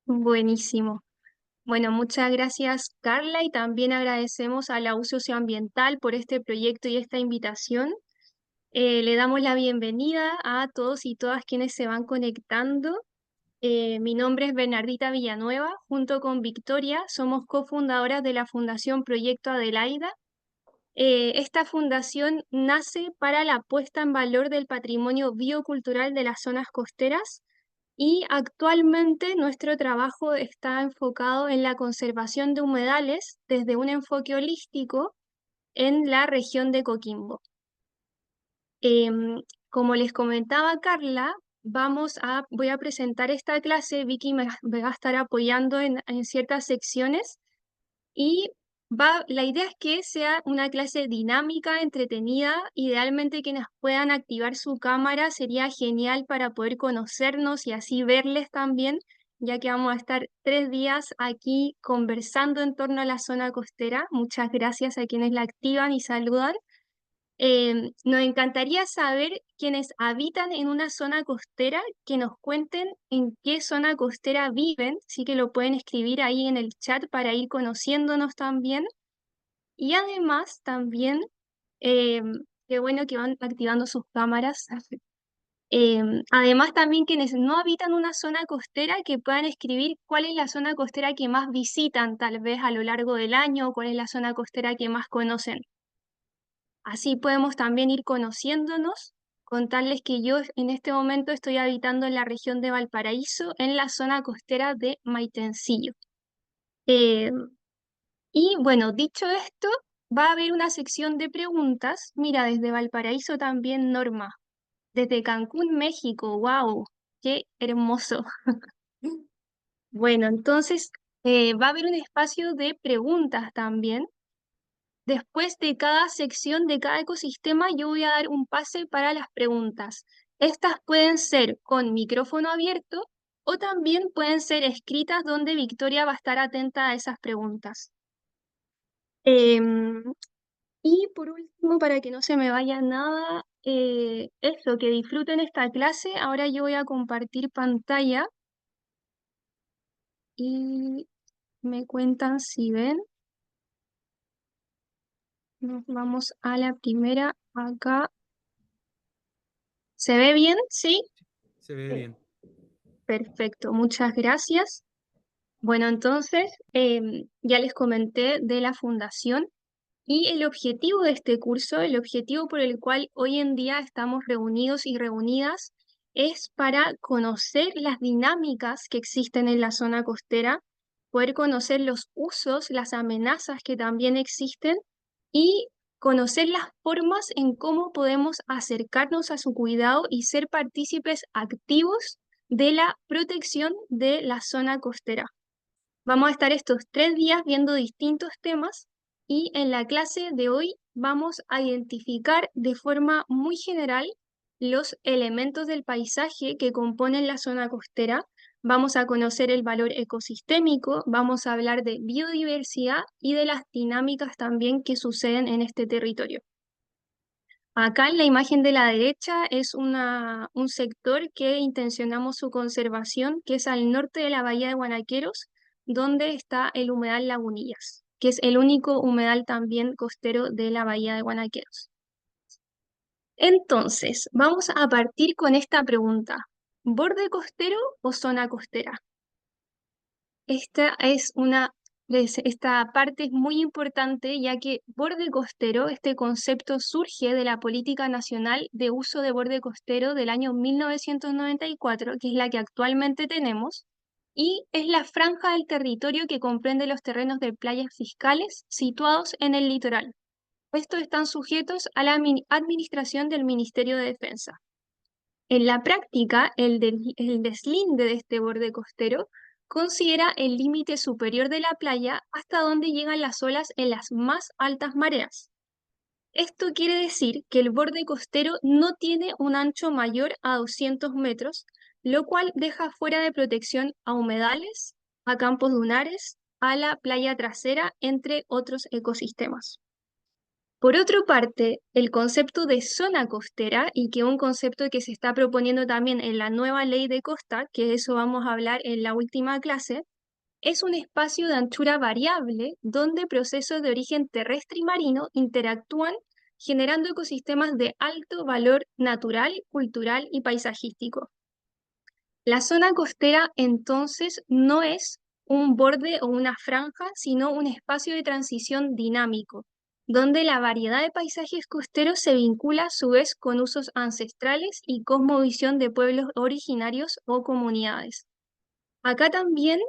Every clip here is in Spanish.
Buenísimo. Bueno, muchas gracias, Carla, y también agradecemos a la U Socioambiental por este proyecto y esta invitación. Le damos la bienvenida a todos y todas quienes se van conectando. Mi nombre es Bernardita Villanueva. Junto con Victoria somos cofundadoras de la Fundación Proyecto Adelaida. Esta fundación nace para la puesta en valor del patrimonio biocultural de las zonas costeras y actualmente nuestro trabajo está enfocado en la conservación de humedales desde un enfoque holístico en la región de Coquimbo. Em, Como les comentaba Carla, voy a presentar esta clase. Vicky me va a estar apoyando en ciertas secciones y la idea es que sea una clase dinámica, entretenida. Idealmente quienes puedan activar su cámara sería genial para poder conocernos y así verles también, ya que vamos a estar 3 días aquí conversando en torno a la zona costera. Muchas gracias a quienes la activan y saludan. Nos encantaría saber quienes habitan en una zona costera, que nos cuenten en qué zona costera viven, sí que lo pueden escribir ahí en el chat para ir conociéndonos también. Y además también, qué bueno que van activando sus cámaras. Además también quienes no habitan una zona costera, que puedan escribir cuál es la zona costera que más visitan tal vez a lo largo del año, cuál es la zona costera que más conocen. Así podemos también ir conociéndonos, contarles que yo en este momento estoy habitando en la región de Valparaíso, en la zona costera de Maitencillo. Eh, y bueno, dicho esto, va a haber una sección de preguntas. Mira, desde Valparaíso también Norma, desde Cancún, México, wow, qué hermoso. Bueno, entonces va a haber un espacio de preguntas también. Después de cada sección, de cada ecosistema, yo voy a dar un pase para las preguntas. Estas pueden ser con micrófono abierto o también pueden ser escritas donde Victoria va a estar atenta a esas preguntas. Em, y por último, para que no se me vaya nada, eso, que disfruten esta clase. Ahora yo voy a compartir pantalla y me cuentan si ven. Nos vamos a la primera acá. ¿Se ve bien? ¿Sí? Se ve Sí. bien. Perfecto, muchas gracias. Bueno, entonces ya les comenté de la fundación y el objetivo de este curso, el objetivo por el cual hoy en día estamos reunidos y reunidas, es para conocer las dinámicas que existen en la zona costera, poder conocer los usos, las amenazas que también existen y conocer las formas en cómo podemos acercarnos a su cuidado y ser partícipes activos de la protección de la zona costera. Vamos a estar estos 3 días viendo distintos temas y en la clase de hoy vamos a identificar de forma muy general los elementos del paisaje que componen la zona costera. Vamos a conocer el valor ecosistémico, vamos a hablar de biodiversidad y de las dinámicas también que suceden en este territorio. Acá en la imagen de la derecha es un sector que intencionamos su conservación, que es al norte de la bahía de Guanaqueros, donde está el humedal Lagunillas, que es el único humedal también costero de la bahía de Guanaqueros. Entonces, vamos a partir con esta pregunta: ¿borde costero o zona costera? Esta es esta parte es muy importante, ya que borde costero, este concepto surge de la Política Nacional de Uso de Borde Costero del año 1994, que es la que actualmente tenemos, y es la franja del territorio que comprende los terrenos de playas fiscales situados en el litoral. Estos están sujetos a la administración del Ministerio de Defensa. En la práctica, el deslinde de este borde costero considera el límite superior de la playa hasta donde llegan las olas en las más altas mareas. Esto quiere decir que el borde costero no tiene un ancho mayor a 200 metros, lo cual deja fuera de protección a humedales, a campos dunares, a la playa trasera, entre otros ecosistemas. Por otra parte, el concepto de zona costera, y que un concepto que se está proponiendo también en la nueva ley de costa, que de eso vamos a hablar en la última clase, es un espacio de anchura variable donde procesos de origen terrestre y marino interactúan generando ecosistemas de alto valor natural, cultural y paisajístico. La zona costera entonces no es un borde o una franja, sino un espacio de transición dinámico, donde la variedad de paisajes costeros se vincula a su vez con usos ancestrales y cosmovisión de pueblos originarios o comunidades. Acá también,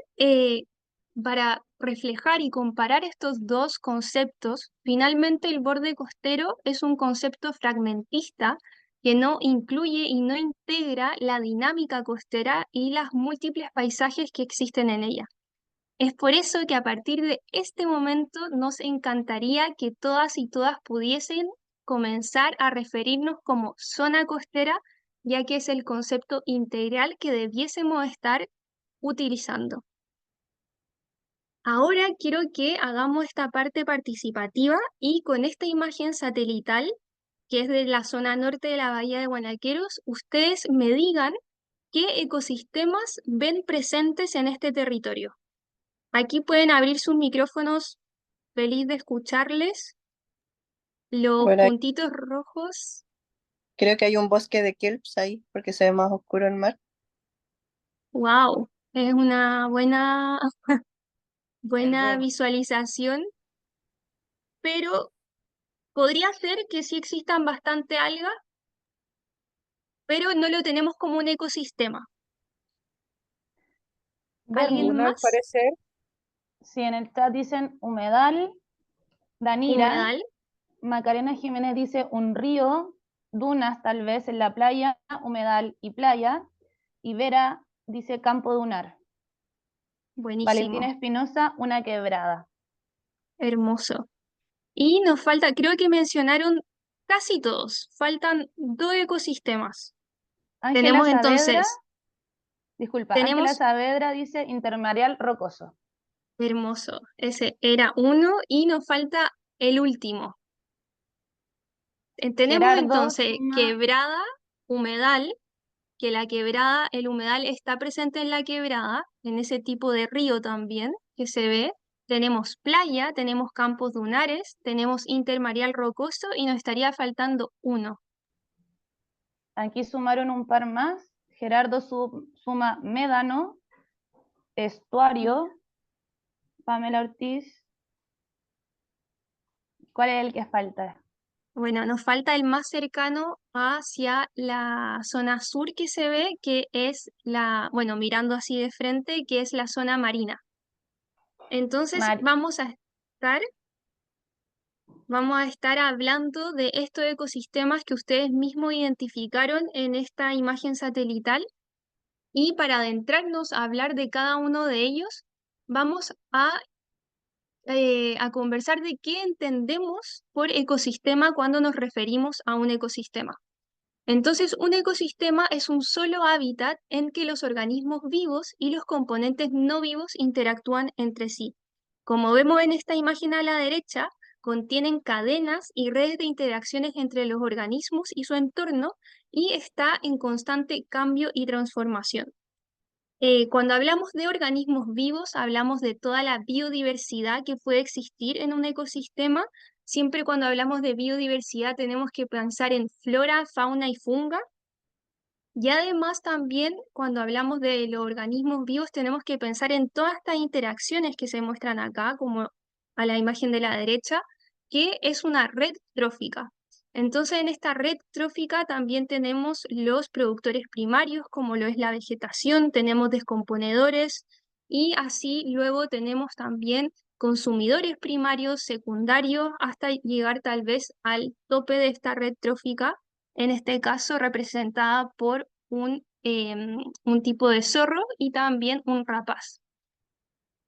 para reflejar y comparar estos dos conceptos, finalmente el borde costero es un concepto fragmentista que no incluye y no integra la dinámica costera y las múltiples paisajes que existen en ella. Es por eso que a partir de este momento nos encantaría que todas y todas pudiesen comenzar a referirnos como zona costera, ya que es el concepto integral que debiésemos estar utilizando. Ahora quiero que hagamos esta parte participativa y con esta imagen satelital, que es de la zona norte de la Bahía de Guanaqueros, ustedes me digan qué ecosistemas ven presentes en este territorio. Aquí pueden abrir sus micrófonos, feliz de escucharles. Los Bueno, puntitos rojos, creo que hay un bosque de kelps ahí, porque se ve más oscuro el mar. wow, es una El buena red. visualización, pero podría ser que sí existan bastante algas, pero no lo tenemos como un ecosistema. ¿Alguien Vermis. Uno al más? parecer, Si en el chat dicen humedal, Danira, Humedal, Macarena Jiménez dice un río, dunas tal vez en la playa, humedal y playa, y Vera dice campo dunar. Valentina buenísimo, Espinosa, una quebrada. hermoso. Y nos falta, creo que mencionaron casi todos, faltan dos ecosistemas. Ángela Tenemos Saavedra, entonces, disculpa, Ángela tenemos, Saavedra dice intermareal rocoso. hermoso, ese era uno y nos falta el último. Tenemos Gerardo entonces suma quebrada, humedal, que la quebrada, el humedal está presente en la quebrada, en ese tipo de río también que se ve. Tenemos playa, tenemos campos dunares, tenemos intermareal rocoso y nos estaría faltando uno. aquí sumaron un par más. Gerardo suma médano, estuario, Pamela Ortiz. ¿Cuál es el que falta? Bueno, nos falta el más cercano hacia la zona sur que se ve, que es la, bueno, mirando así de frente, que es la zona marina. Entonces Mar vamos a estar hablando de estos ecosistemas que ustedes mismos identificaron en esta imagen satelital y para adentrarnos a hablar de cada uno de ellos, vamos a conversar de qué entendemos por ecosistema cuando nos referimos a un ecosistema. Entonces, un ecosistema es un solo hábitat en que los organismos vivos y los componentes no vivos interactúan entre sí. Como vemos en esta imagen a la derecha, contienen cadenas y redes de interacciones entre los organismos y su entorno y está en constante cambio y transformación. Cuando hablamos de organismos vivos, hablamos de toda la biodiversidad que puede existir en un ecosistema. Siempre cuando hablamos de biodiversidad tenemos que pensar en flora, fauna y funga. Y además también cuando hablamos de los organismos vivos tenemos que pensar en todas estas interacciones que se muestran acá, como a la imagen de la derecha, que es una red trófica. Entonces en esta red trófica también tenemos los productores primarios, como lo es la vegetación, tenemos descomponedores y así luego tenemos también consumidores primarios, secundarios, hasta llegar tal vez al tope de esta red trófica, en este caso representada por un tipo de zorro y también un rapaz.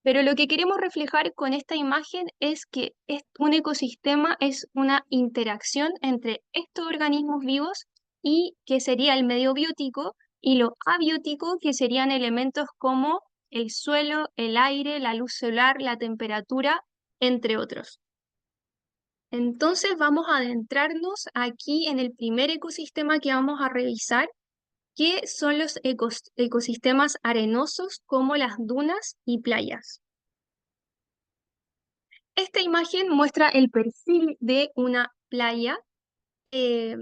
Pero lo que queremos reflejar con esta imagen es que un ecosistema es una interacción entre estos organismos vivos y que sería el medio biótico y lo abiótico, que serían elementos como el suelo, el aire, la luz solar, la temperatura, entre otros. Entonces vamos a adentrarnos aquí en el primer ecosistema que vamos a revisar, que son los ecosistemas arenosos como las dunas y playas. Esta imagen muestra el perfil de una playa. eh,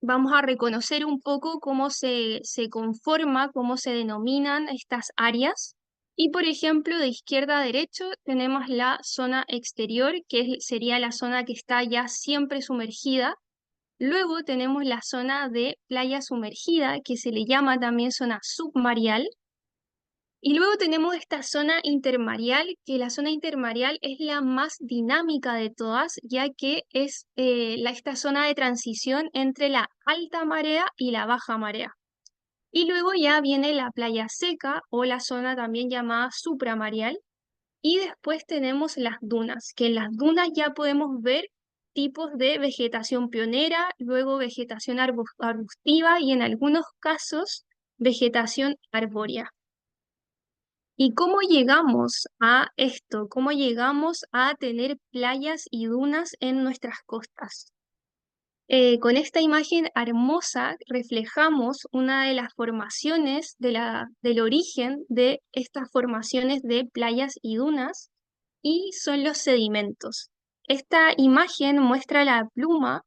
Vamos a reconocer un poco cómo se conforma, cómo se denominan estas áreas. Y por ejemplo, de izquierda a derecho tenemos la zona exterior, que sería la zona que está ya siempre sumergida. Luego tenemos la zona de playa sumergida, que se le llama también zona submareal. Y luego tenemos esta zona intermareal, que la zona intermareal es la más dinámica de todas, ya que es esta zona de transición entre la alta marea y la baja marea. Y luego ya viene la playa seca o la zona también llamada supramareal. Y después tenemos las dunas, que en las dunas ya podemos ver tipos de vegetación pionera, luego vegetación arbustiva y en algunos casos vegetación arbórea. ¿Y cómo llegamos a esto? ¿Cómo llegamos a tener playas y dunas en nuestras costas? Con esta imagen hermosa reflejamos una de las formaciones del origen de estas formaciones de playas y dunas, y son los sedimentos. Esta imagen muestra la pluma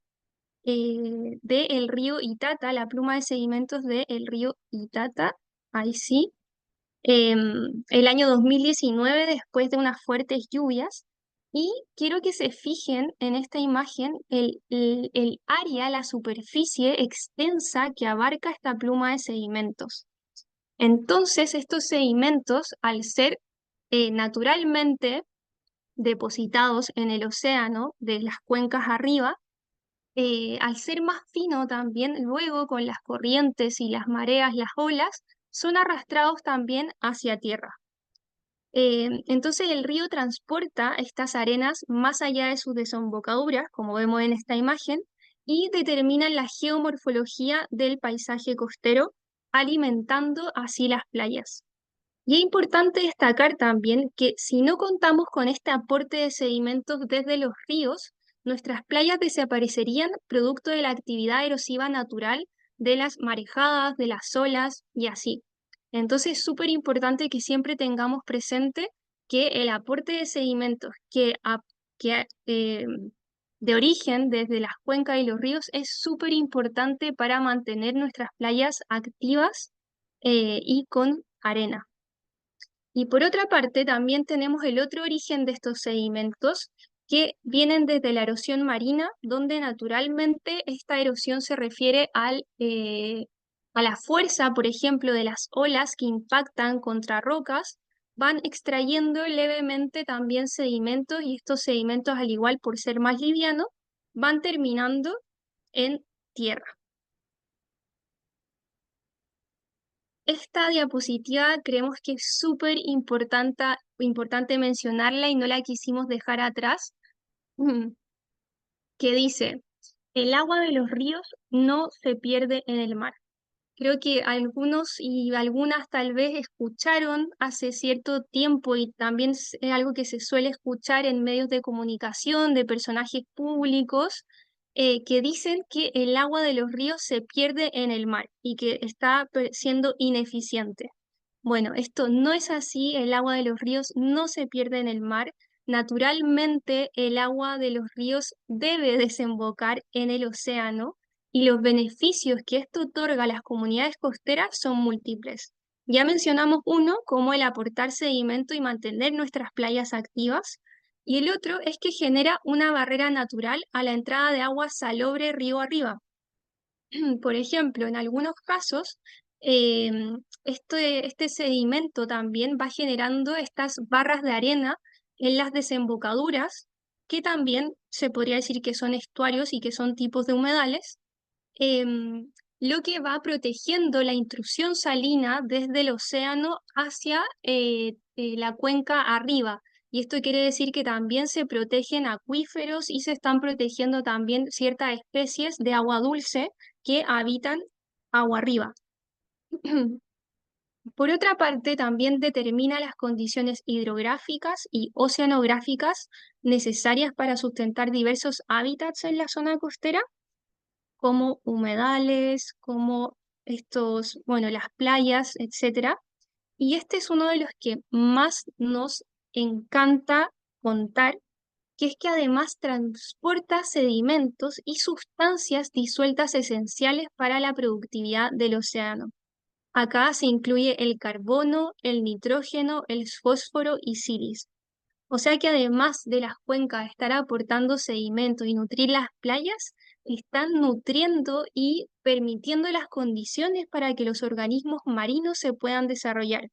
del río Itata, la pluma de sedimentos del río Itata, ahí sí, el año 2019 después de unas fuertes lluvias. Y quiero que se fijen en esta imagen el área, la superficie extensa que abarca esta pluma de sedimentos. Entonces, estos sedimentos, al ser naturalmente depositados en el océano, de las cuencas arriba, al ser más fino también, luego con las corrientes y las mareas, las olas, son arrastrados también hacia tierra. Entonces el río transporta estas arenas más allá de sus desembocaduras, como vemos en esta imagen, y determinan la geomorfología del paisaje costero, alimentando así las playas. Y es importante destacar también que si no contamos con este aporte de sedimentos desde los ríos, nuestras playas desaparecerían producto de la actividad erosiva natural de las marejadas, de las olas y así. Entonces es súper importante que siempre tengamos presente que el aporte de sedimentos de origen desde las cuencas y los ríos es súper importante para mantener nuestras playas activas y con arena. Y por otra parte, también tenemos el otro origen de estos sedimentos que vienen desde la erosión marina, donde naturalmente esta erosión se refiere a la fuerza, por ejemplo, de las olas que impactan contra rocas, van extrayendo levemente también sedimentos y estos sedimentos, al igual por ser más livianos, van terminando en tierra. Esta diapositiva creemos que es súper importante mencionarla y no la quisimos dejar atrás, que dice, el agua de los ríos no se pierde en el mar. Creo que algunos y algunas tal vez escucharon hace cierto tiempo y también es algo que se suele escuchar en medios de comunicación de personajes públicos que dicen que el agua de los ríos se pierde en el mar y que está siendo ineficiente. Bueno, esto no es así, el agua de los ríos no se pierde en el mar. Naturalmente, el agua de los ríos debe desembocar en el océano y los beneficios que esto otorga a las comunidades costeras son múltiples. Ya mencionamos uno, como el aportar sedimento y mantener nuestras playas activas, y el otro es que genera una barrera natural a la entrada de agua salobre río arriba. Por ejemplo, en algunos casos, este sedimento también va generando estas barras de arena en las desembocaduras, que también se podría decir que son estuarios y que son tipos de humedales, lo que va protegiendo la intrusión salina desde el océano hacia la cuenca arriba. Y esto quiere decir que también se protegen acuíferos y se están protegiendo también ciertas especies de agua dulce que habitan agua arriba. Por otra parte, también determina las condiciones hidrográficas y oceanográficas necesarias para sustentar diversos hábitats en la zona costera, como humedales, como bueno, las playas, etcétera. Y este es uno de los que más nos encanta contar, que es que además transporta sedimentos y sustancias disueltas esenciales para la productividad del océano. Acá se incluye el carbono, el nitrógeno, el fósforo y silis. O sea que además de las cuencas estar aportando sedimentos y nutrir las playas, están nutriendo y permitiendo las condiciones para que los organismos marinos se puedan desarrollar,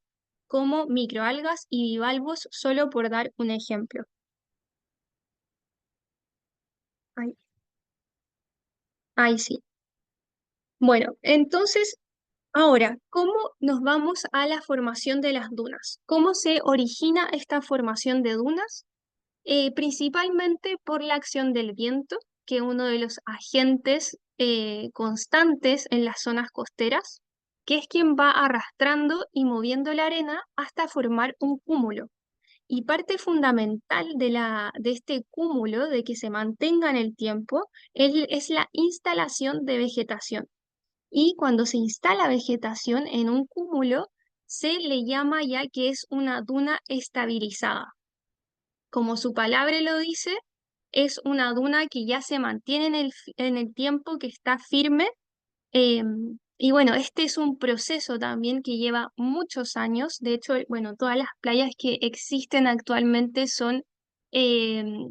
como microalgas y bivalvos, solo por dar un ejemplo. Ahí, ahí sí. Bueno, entonces, ahora, ¿cómo nos vamos a la formación de las dunas? ¿Cómo se origina esta formación de dunas? Principalmente por la acción del viento, que es uno de los agentes constantes en las zonas costeras, que es quien va arrastrando y moviendo la arena hasta formar un cúmulo. Y parte fundamental de este cúmulo, de que se mantenga en el tiempo, es la instalación de vegetación. Y cuando se instala vegetación en un cúmulo, se le llama ya que es una duna estabilizada. Como su palabra lo dice, es una duna que ya se mantiene en el tiempo, que está firme. Y bueno, este es un proceso también que lleva muchos años. De hecho, bueno, todas las playas que existen actualmente son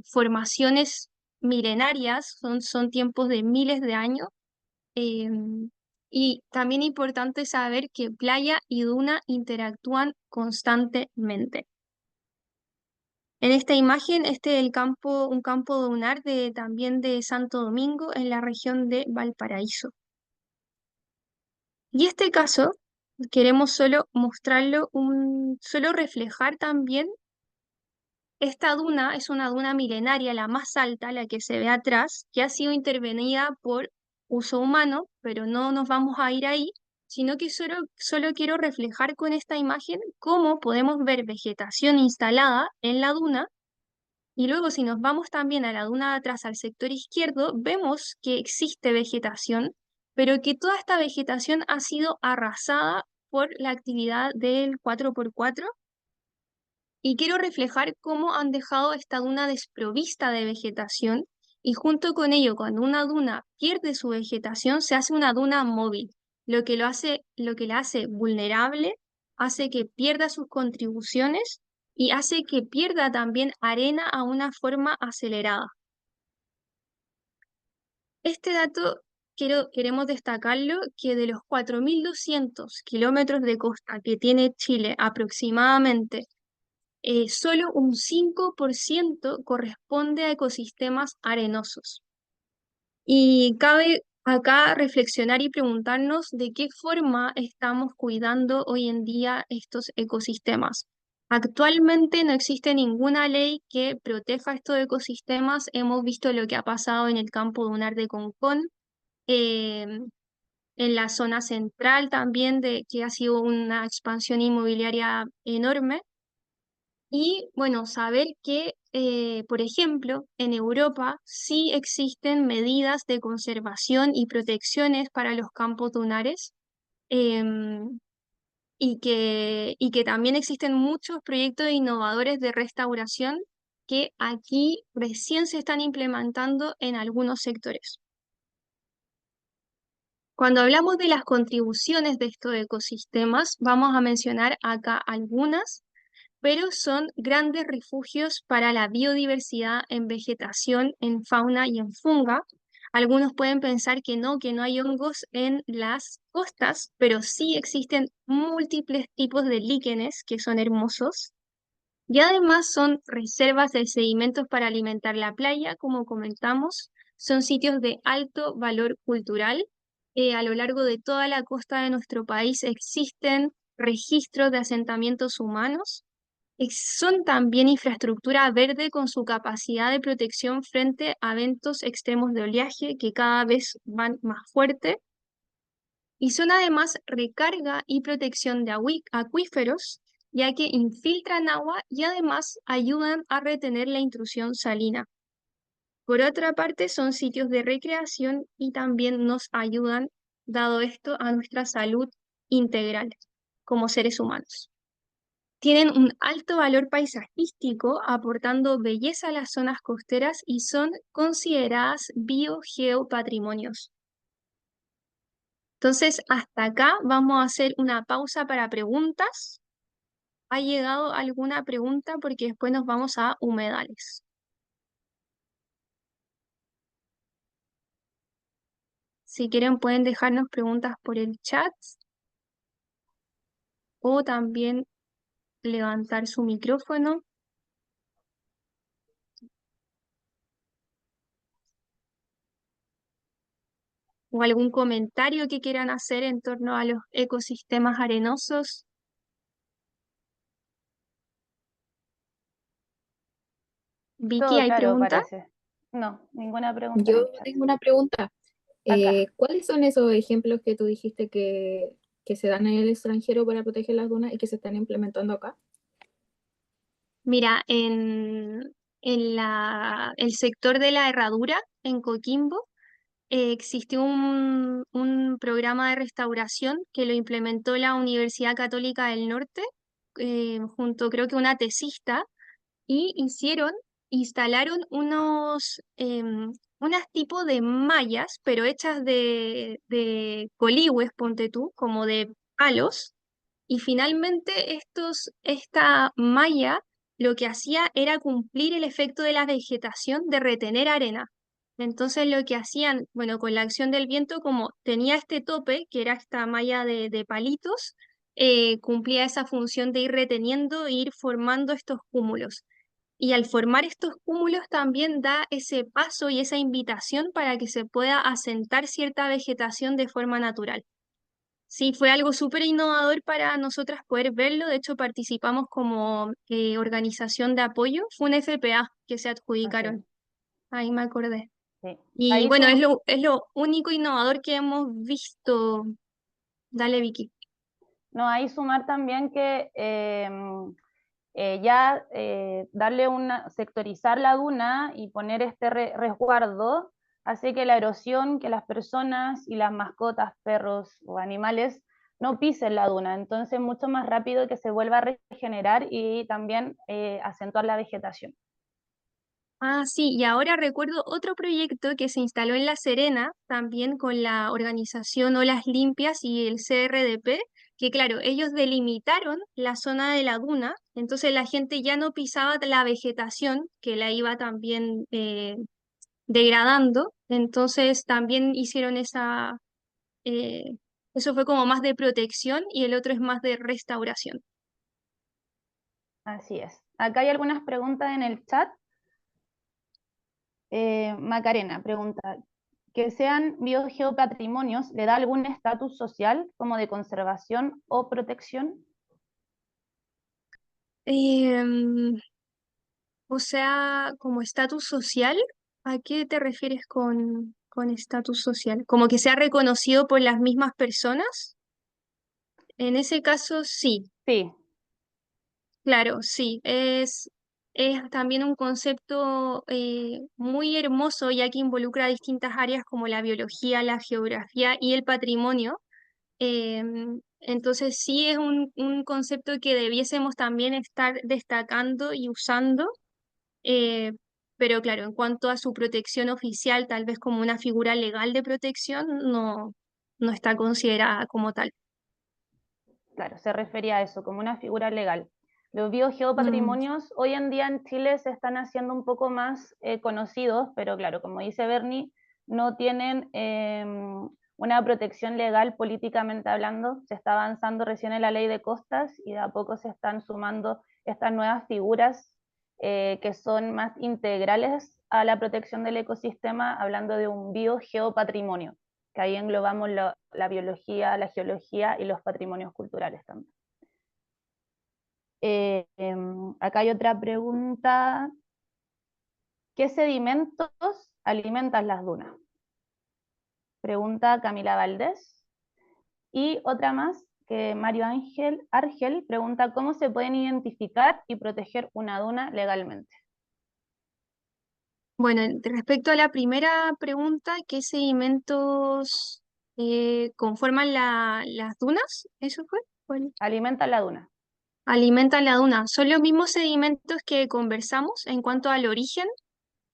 formaciones milenarias, son tiempos de miles de años. Y también importante saber que playa y duna interactúan constantemente. En esta imagen, este es un campo dunar también de Santo Domingo, en la región de Valparaíso. Y este caso, queremos solo mostrarlo, solo reflejar también, esta duna es una duna milenaria, la más alta, la que se ve atrás, que ha sido intervenida por uso humano, pero no nos vamos a ir ahí, sino que solo quiero reflejar con esta imagen cómo podemos ver vegetación instalada en la duna. Y luego, si nos vamos también a la duna de atrás, al sector izquierdo, vemos que existe vegetación, pero que toda esta vegetación ha sido arrasada por la actividad del 4x4. Y quiero reflejar cómo han dejado esta duna desprovista de vegetación, y junto con ello, cuando una duna pierde su vegetación, se hace una duna móvil, lo que la hace vulnerable, hace que pierda sus contribuciones y hace que pierda también arena a una forma acelerada. Este dato queremos destacarlo, que de los 4.200 kilómetros de costa que tiene Chile aproximadamente, solo un 5% corresponde a ecosistemas arenosos. Y cabe acá reflexionar y preguntarnos de qué forma estamos cuidando hoy en día estos ecosistemas. Actualmente no existe ninguna ley que proteja estos ecosistemas. Hemos visto lo que ha pasado en el campo dunar de Concón, eh, en la zona central también, que ha sido una expansión inmobiliaria enorme. Y bueno, saber que, por ejemplo, en Europa sí existen medidas de conservación y protecciones para los campos dunares, em, y que también existen muchos proyectos innovadores de restauración que aquí recién se están implementando en algunos sectores. Cuando hablamos de las contribuciones de estos ecosistemas, vamos a mencionar acá algunas, pero son grandes refugios para la biodiversidad en vegetación, en fauna y en funga. Algunos pueden pensar que no hay hongos en las costas, pero sí existen múltiples tipos de líquenes que son hermosos. Y además son reservas de sedimentos para alimentar la playa, como comentamos. Son sitios de alto valor cultural. A lo largo de toda la costa de nuestro país existen registros de asentamientos humanos. Son también infraestructura verde con su capacidad de protección frente a eventos extremos de oleaje que cada vez van más fuerte. y son además recarga y protección de acuíferos, ya que infiltran agua y además ayudan a retener la intrusión salina. Por otra parte, son sitios de recreación y también nos ayudan, dado esto, a nuestra salud integral como seres humanos. Tienen un alto valor paisajístico, aportando belleza a las zonas costeras y son consideradas biogeopatrimonios. Entonces, hasta acá vamos a hacer una pausa para preguntas. ¿Ha llegado alguna pregunta? Porque después nos vamos a humedales. Si quieren pueden dejarnos preguntas por el chat o también levantar su micrófono o algún comentario que quieran hacer en torno a los ecosistemas arenosos. Vicky, Todo ¿hay claro, pregunta? parece. No, ninguna pregunta en Yo el chat. tengo una pregunta. Acá. ¿Cuáles son esos ejemplos que tú dijiste que se dan en el extranjero para proteger las dunas y que se están implementando acá? Mira, el sector de la herradura en Coquimbo existió un programa de restauración que lo implementó la Universidad Católica del Norte, junto creo que una tesista, y instalaron unas tipos de mallas, pero hechas de coligües, ponte tú, como de palos, y finalmente esta malla lo que hacía era cumplir el efecto de la vegetación de retener arena. Entonces lo que hacían, bueno, con la acción del viento, como tenía este tope, que era esta malla de palitos, cumplía esa función de ir reteniendo e ir formando estos cúmulos. Y al formar estos cúmulos también da ese paso y esa invitación para que se pueda asentar cierta vegetación de forma natural. Sí, fue algo súper innovador para nosotras poder verlo. De hecho, participamos como organización de apoyo. Fue un FPA que se Así adjudicaron. Ahí me acordé. sí. Y Ahí bueno, es lo único innovador que hemos visto. Dale, Vicky. no, ahí sumar también que ya darle sectorizar la duna y poner este resguardo hace que la erosión, que las personas y las mascotas, perros o animales no pisen la duna, entonces mucho más rápido que se vuelva a regenerar y también acentuar la vegetación. Ah, sí, y ahora recuerdo otro proyecto que se instaló en La Serena, también con la organización Olas Limpias y el CRDP, que claro, ellos delimitaron la zona de la duna, entonces la gente ya no pisaba la vegetación, que la iba también degradando, entonces también hicieron eso fue como más de protección y el otro es más de restauración. Así es. Acá hay algunas preguntas en el chat. Macarena pregunta, ¿que sean biogeopatrimonios le da algún estatus social como de conservación o protección? Em, O sea, como estatus social, ¿a qué te refieres con estatus social? ¿Como que sea reconocido por las mismas personas? En ese caso, sí, Sí, claro, sí. Es también un concepto muy hermoso, ya que involucra distintas áreas como la biología, la geografía y el patrimonio. Entonces, sí es un concepto que debiésemos también estar destacando y usando. Eh, pero claro, en cuanto a su protección oficial, tal vez como una figura legal de protección, no está considerada como tal. claro, se refería a eso, como una figura legal. Los Mm. biogeopatrimonios hoy en día en Chile se están haciendo un poco más conocidos, pero claro, como dice Bernie, no tienen una protección legal políticamente hablando. Se está avanzando recién en la ley de costas y de a poco se están sumando estas nuevas figuras que son más integrales a la protección del ecosistema, hablando de un biogeopatrimonio, que ahí englobamos la biología, la geología y los patrimonios culturales también. Acá hay otra pregunta. ¿Qué sedimentos alimentan las dunas? Pregunta Camila Valdés. Y otra más, que Mario Ángel Argel pregunta cómo se pueden identificar y proteger una duna legalmente. Bueno, respecto a la primera pregunta, ¿qué sedimentos conforman las dunas? ¿Eso fue? ¿Cuál? Alimenta la duna. Alimentan la duna. Son los mismos sedimentos que conversamos en cuanto al origen.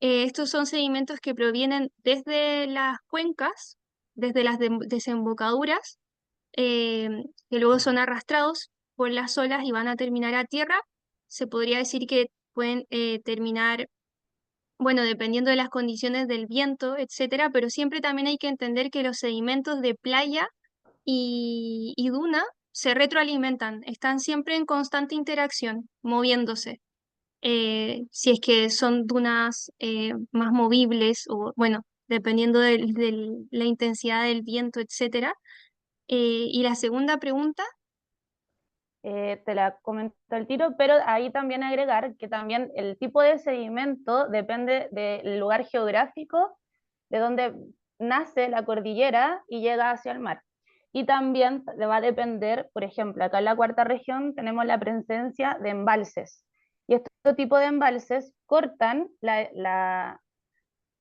Estos son sedimentos que provienen desde las cuencas, desde las desembocaduras, eh, que luego son arrastrados por las olas y van a terminar a tierra. Se podría decir que pueden terminar, bueno, dependiendo de las condiciones del viento, etcétera, pero siempre también hay que entender que los sedimentos de playa y duna se retroalimentan, están siempre en constante interacción, moviéndose. Si es que son dunas más movibles o, bueno, dependiendo de la intensidad del viento, etcétera. Y la segunda pregunta, Te la comento al tiro, pero ahí también agregar que también el tipo de sedimento depende del lugar geográfico, de donde nace la cordillera y llega hacia el mar. Y también va a depender, por ejemplo, acá en la cuarta región tenemos la presencia de embalses. Y este tipo de embalses cortan la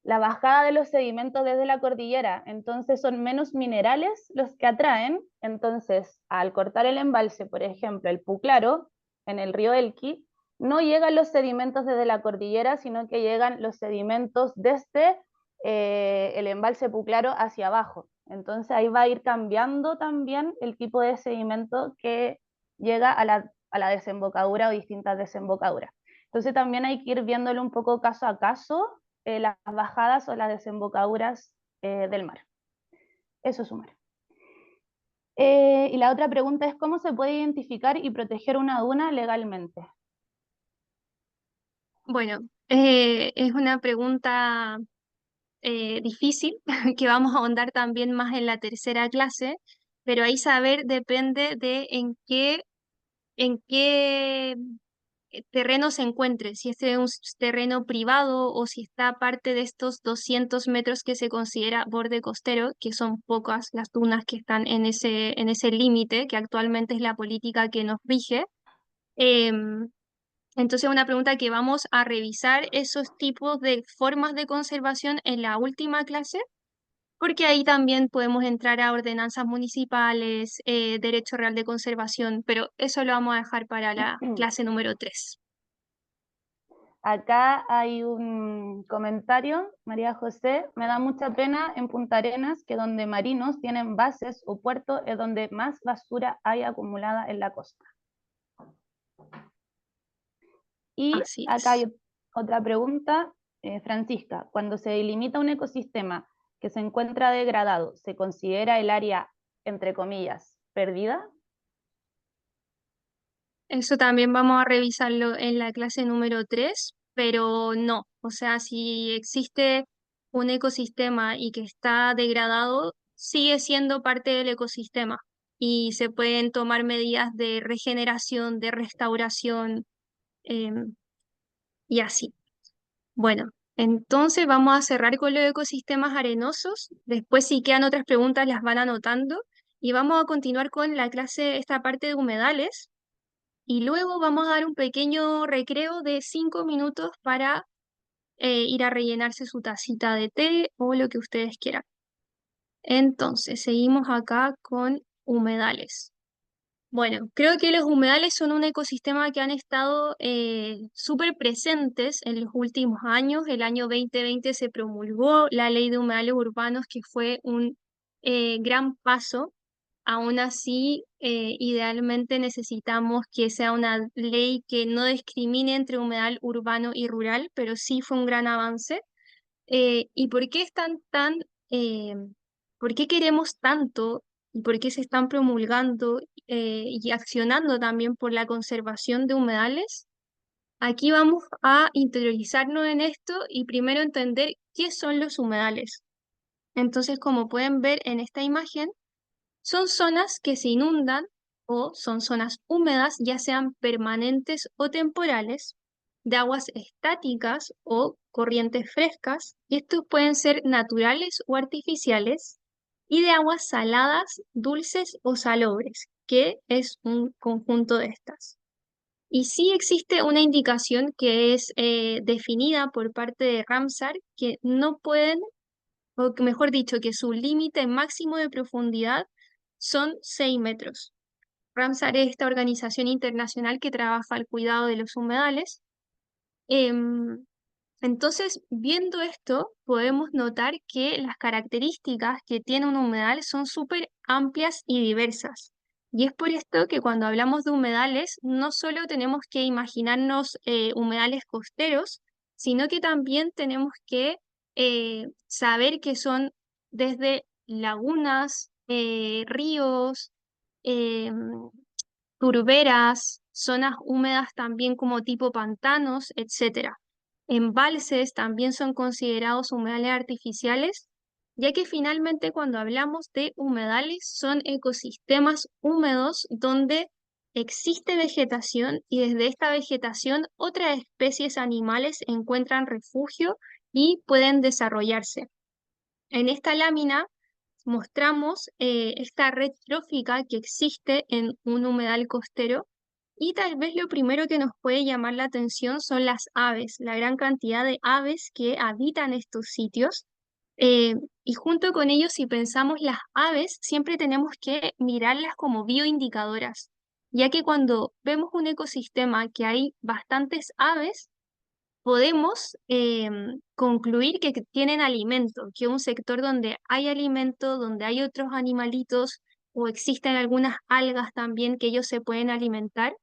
bajada de los sedimentos desde la cordillera, entonces son menos minerales los que atraen, entonces al cortar el embalse, por ejemplo, el Puclaro, en el río Elqui, no llegan los sedimentos desde la cordillera, sino que llegan los sedimentos desde el embalse Puclaro hacia abajo. Entonces ahí va a ir cambiando también el tipo de sedimento que llega a la desembocadura o distintas desembocaduras. Entonces también hay que ir viéndolo un poco caso a caso las bajadas o las desembocaduras del mar. Eso es un mar. Y la otra pregunta es cómo se puede identificar y proteger una duna legalmente. bueno, es una pregunta difícil que vamos a ahondar también más en la tercera clase, pero ahí saber depende de en qué terreno se encuentre, si este es un terreno privado o si está parte de estos 200 metros que se considera borde costero, que son pocas las dunas que están en ese límite, que actualmente es la política que nos rige. Em, entonces, una pregunta que vamos a revisar esos tipos de formas de conservación en la última clase, porque ahí también podemos entrar a ordenanzas municipales, derecho real de conservación, pero eso lo vamos a dejar para la clase número 3. Acá hay un comentario, María José, me da mucha pena en Punta Arenas que donde marinos tienen bases o puertos es donde más basura hay acumulada en la costa. Y Así acá es. hay otra pregunta, Francisca, cuando se delimita un ecosistema que se encuentra degradado, ¿se considera el área, entre comillas, perdida? Eso también vamos a revisarlo en la clase número 3, pero no. O sea, si existe un ecosistema y que está degradado, sigue siendo parte del ecosistema y se pueden tomar medidas de regeneración, de restauración em, y así. Bueno, entonces vamos a cerrar con los ecosistemas arenosos. Después, si quedan otras preguntas, las van anotando y vamos a continuar con la clase, esta parte de humedales. Y luego vamos a dar un pequeño recreo de 5 minutos para ir a rellenarse su tacita de té o lo que ustedes quieran. Entonces, seguimos acá con humedales. Bueno, creo que los humedales son un ecosistema que han estado súper presentes en los últimos años. El año 2020 se promulgó la ley de humedales urbanos, que fue un gran paso. Aún así, idealmente necesitamos que sea una ley que no discrimine entre humedal urbano y rural, pero sí fue un gran avance. ¿Y por qué eh, por qué queremos tanto y por qué se están promulgando y accionando también por la conservación de humedales? Aquí vamos a interiorizarnos en esto y primero entender qué son los humedales. Entonces, como pueden ver en esta imagen, son zonas que se inundan o son zonas húmedas, ya sean permanentes o temporales, de aguas estáticas o corrientes frescas, y estos pueden ser naturales o artificiales, y de aguas saladas, dulces o salobres, que es un conjunto de estas. Y sí existe una indicación que es definida por parte de Ramsar, que no pueden, o que mejor dicho, que su límite máximo de profundidad son 6 metros. Ramsar es esta organización internacional que trabaja al cuidado de los humedales. Em, entonces, viendo esto, podemos notar que las características que tiene un humedal son súper amplias y diversas. Y es por esto que cuando hablamos de humedales, no solo tenemos que imaginarnos humedales costeros, sino que también tenemos que saber que son desde lagunas, ríos, em, turberas, zonas húmedas también como tipo pantanos, etcétera. Embalses también son considerados humedales artificiales, ya que finalmente cuando hablamos de humedales son ecosistemas húmedos donde existe vegetación y desde esta vegetación otras especies animales encuentran refugio y pueden desarrollarse. En esta lámina mostramos esta red trófica que existe en un humedal costero y tal vez lo primero que nos puede llamar la atención son las aves, la gran cantidad de aves que habitan estos sitios. Eh, y junto con ellos, si pensamos las aves, siempre tenemos que mirarlas como bioindicadoras, ya que cuando vemos un ecosistema que hay bastantes aves, podemos concluir que tienen alimento, que un sector donde hay alimento, donde hay otros animalitos o existen algunas algas también que ellos se pueden alimentar.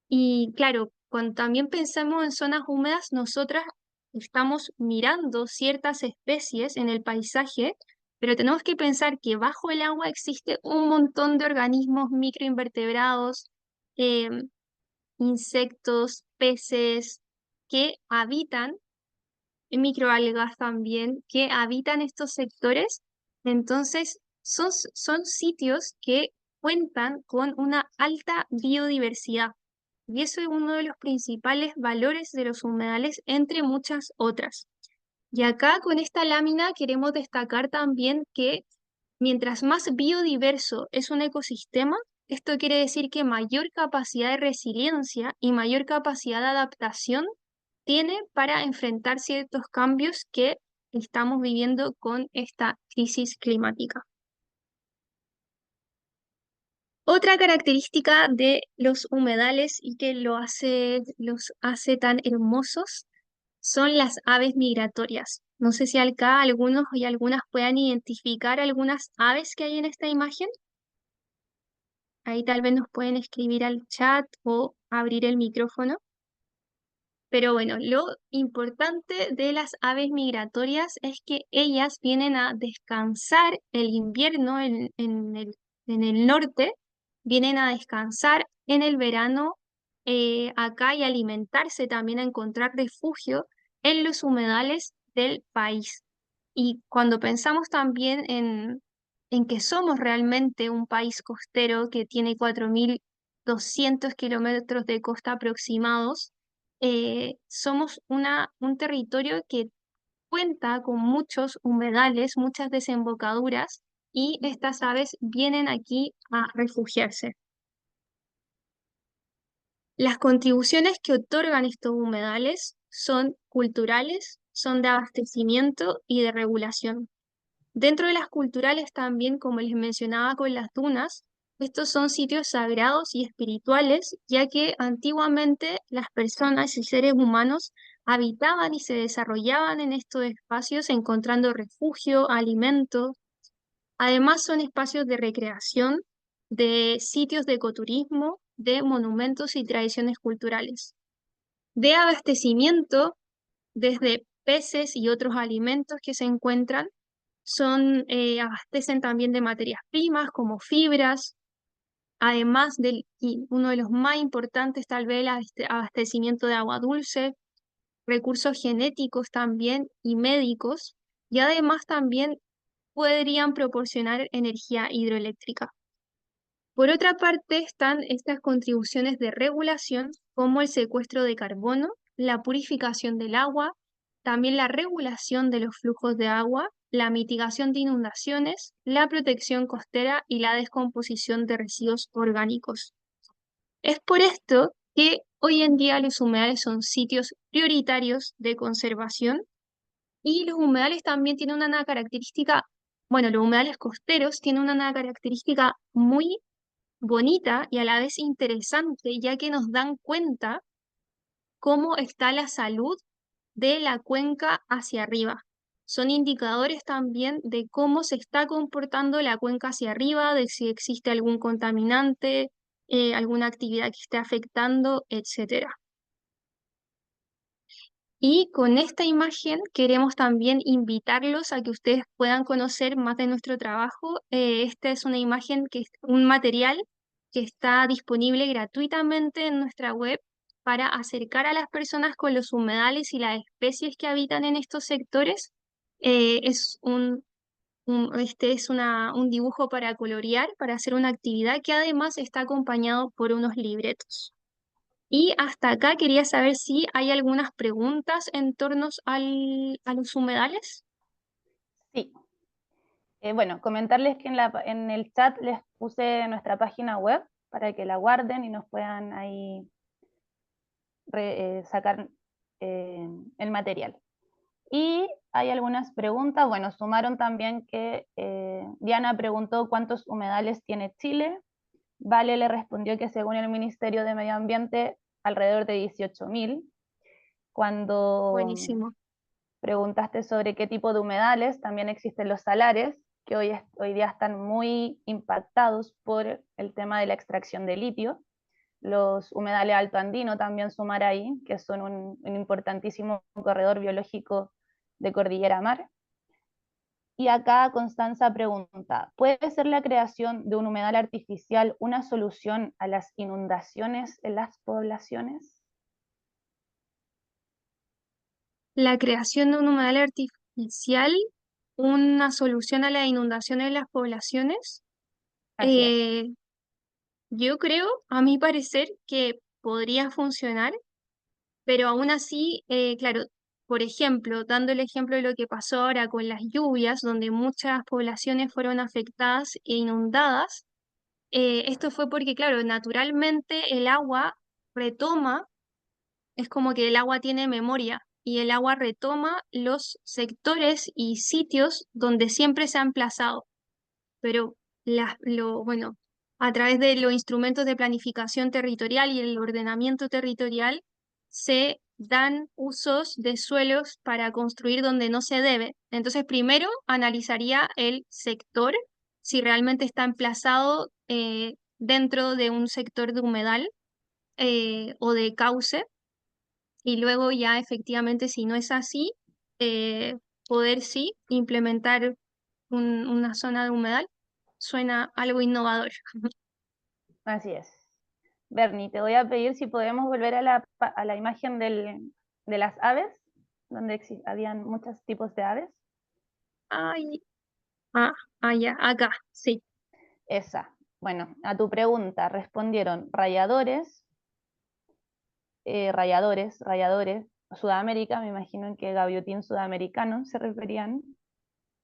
Y claro, cuando también pensamos en zonas húmedas, nosotras estamos mirando ciertas especies en el paisaje, pero tenemos que pensar que bajo el agua existe un montón de organismos microinvertebrados, em, insectos, peces que habitan, microalgas también, que habitan estos sectores. Entonces, son sitios que cuentan con una alta biodiversidad. Y eso es uno de los principales valores de los humedales, entre muchas otras. Y acá con esta lámina queremos destacar también que mientras más biodiverso es un ecosistema, esto quiere decir que mayor capacidad de resiliencia y mayor capacidad de adaptación tiene para enfrentar ciertos cambios que estamos viviendo con esta crisis climática. Otra característica de los humedales y que los hace tan hermosos son las aves migratorias. No sé si acá algunos y algunas puedan identificar algunas aves que hay en esta imagen. Ahí tal vez nos pueden escribir al chat o abrir el micrófono. Pero bueno, lo importante de las aves migratorias es que ellas vienen a descansar el invierno en el norte, vienen a descansar en el verano acá y alimentarse también, a encontrar refugio en los humedales del país. Y cuando pensamos también en que somos realmente un país costero que tiene 4.200 kilómetros de costa aproximados, somos un territorio que cuenta con muchos humedales, muchas desembocaduras, y estas aves vienen aquí a refugiarse. Las contribuciones que otorgan estos humedales son culturales, son de abastecimiento y de regulación. Dentro de las culturales también, como les mencionaba con las dunas, estos son sitios sagrados y espirituales, ya que antiguamente las personas y seres humanos habitaban y se desarrollaban en estos espacios encontrando refugio, alimento. Además son espacios de recreación, de sitios de ecoturismo, de monumentos y tradiciones culturales. De abastecimiento, desde peces y otros alimentos que se encuentran, abastecen también de materias primas como fibras, además y uno de los más importantes tal vez el abastecimiento de agua dulce, recursos genéticos también y médicos, y además también podrían proporcionar energía hidroeléctrica. Por otra parte están estas contribuciones de regulación como el secuestro de carbono, la purificación del agua, también la regulación de los flujos de agua, la mitigación de inundaciones, la protección costera y la descomposición de residuos orgánicos. Es por esto que hoy en día los humedales son sitios prioritarios de conservación y los humedales también tienen una característica, bueno, los humedales costeros tienen una característica muy bonita y a la vez interesante, ya que nos dan cuenta cómo está la salud de la cuenca hacia arriba. Son indicadores también de cómo se está comportando la cuenca hacia arriba, de si existe algún contaminante, alguna actividad que esté afectando, etcétera. Y con esta imagen queremos también invitarlos a que ustedes puedan conocer más de nuestro trabajo. Esta es una imagen que es un material que está disponible gratuitamente en nuestra web para acercar a las personas con los humedales y las especies que habitan en estos sectores. Es un dibujo para colorear, para hacer una actividad que además está acompañado por unos libretos. Y hasta acá quería saber si hay algunas preguntas en torno a los humedales. Sí. Bueno, comentarles que en el chat les puse nuestra página web para que la guarden y nos puedan ahí sacar el material. Y hay algunas preguntas, bueno, sumaron también que Diana preguntó cuántos humedales tiene Chile. Vale le respondió que según el Ministerio de Medio Ambiente, alrededor de 18.000. Cuando Buenísimo. preguntaste sobre qué tipo de humedales, también existen los salares, que hoy día están muy impactados por el tema de la extracción de litio. Los humedales alto andino también sumar ahí, que son un importantísimo corredor biológico de cordillera mar. Y acá Constanza pregunta, ¿puede ser la creación de un humedal artificial una solución a las inundaciones en las poblaciones? La creación de un humedal artificial, una solución a la inundación en las poblaciones. Así es. Yo creo, a mi parecer, que podría funcionar, pero aún así, claro, por ejemplo, dando el ejemplo de lo que pasó ahora con las lluvias, donde muchas poblaciones fueron afectadas e inundadas, esto fue porque, claro, naturalmente el agua retoma, es como que el agua tiene memoria y el agua retoma los sectores y sitios donde siempre se ha emplazado, pero bueno, a través de los instrumentos de planificación territorial y el ordenamiento territorial se dan usos de suelos para construir donde no se debe. Entonces, primero analizaría el sector, si realmente está emplazado dentro de un sector de humedal o de cauce, y luego ya efectivamente, si no es así, eh, poder sí implementar una zona de humedal. Suena algo innovador. Así es. Bernie, te voy a pedir si podemos volver a la imagen de las aves, donde habían muchos tipos de aves. Ay, ah, ya, acá, sí. Esa. Bueno, a tu pregunta respondieron rayadores, rayadores, Sudamérica, me imagino en que gaviotín sudamericano se referían,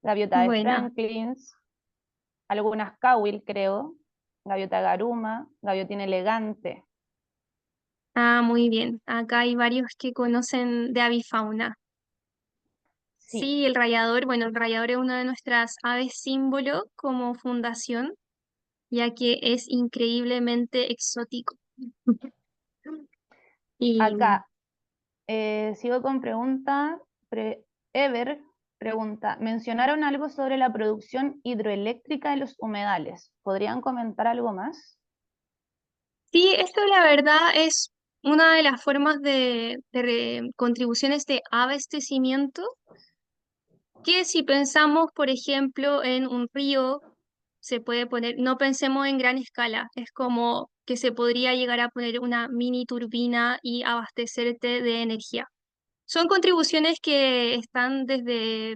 gaviota de Buena. Franklins, algunas cawil, creo, gaviota garuma, gaviotín elegante. Ah, muy bien. Acá hay varios que conocen de avifauna. Sí, Sí, el rayador, bueno, el rayador es una de nuestras aves símbolo como fundación, ya que es increíblemente exótico. Y acá sigo con pregunta. Ever pregunta, mencionaron algo sobre la producción hidroeléctrica de los humedales. ¿Podrían comentar algo más? sí, esto la verdad es una de las formas de contribuciones de abastecimiento, que si pensamos, por ejemplo, en un río, se puede poner, no pensemos en gran escala, es como que se podría llegar a poner una mini turbina y abastecerte de energía. Son contribuciones que están desde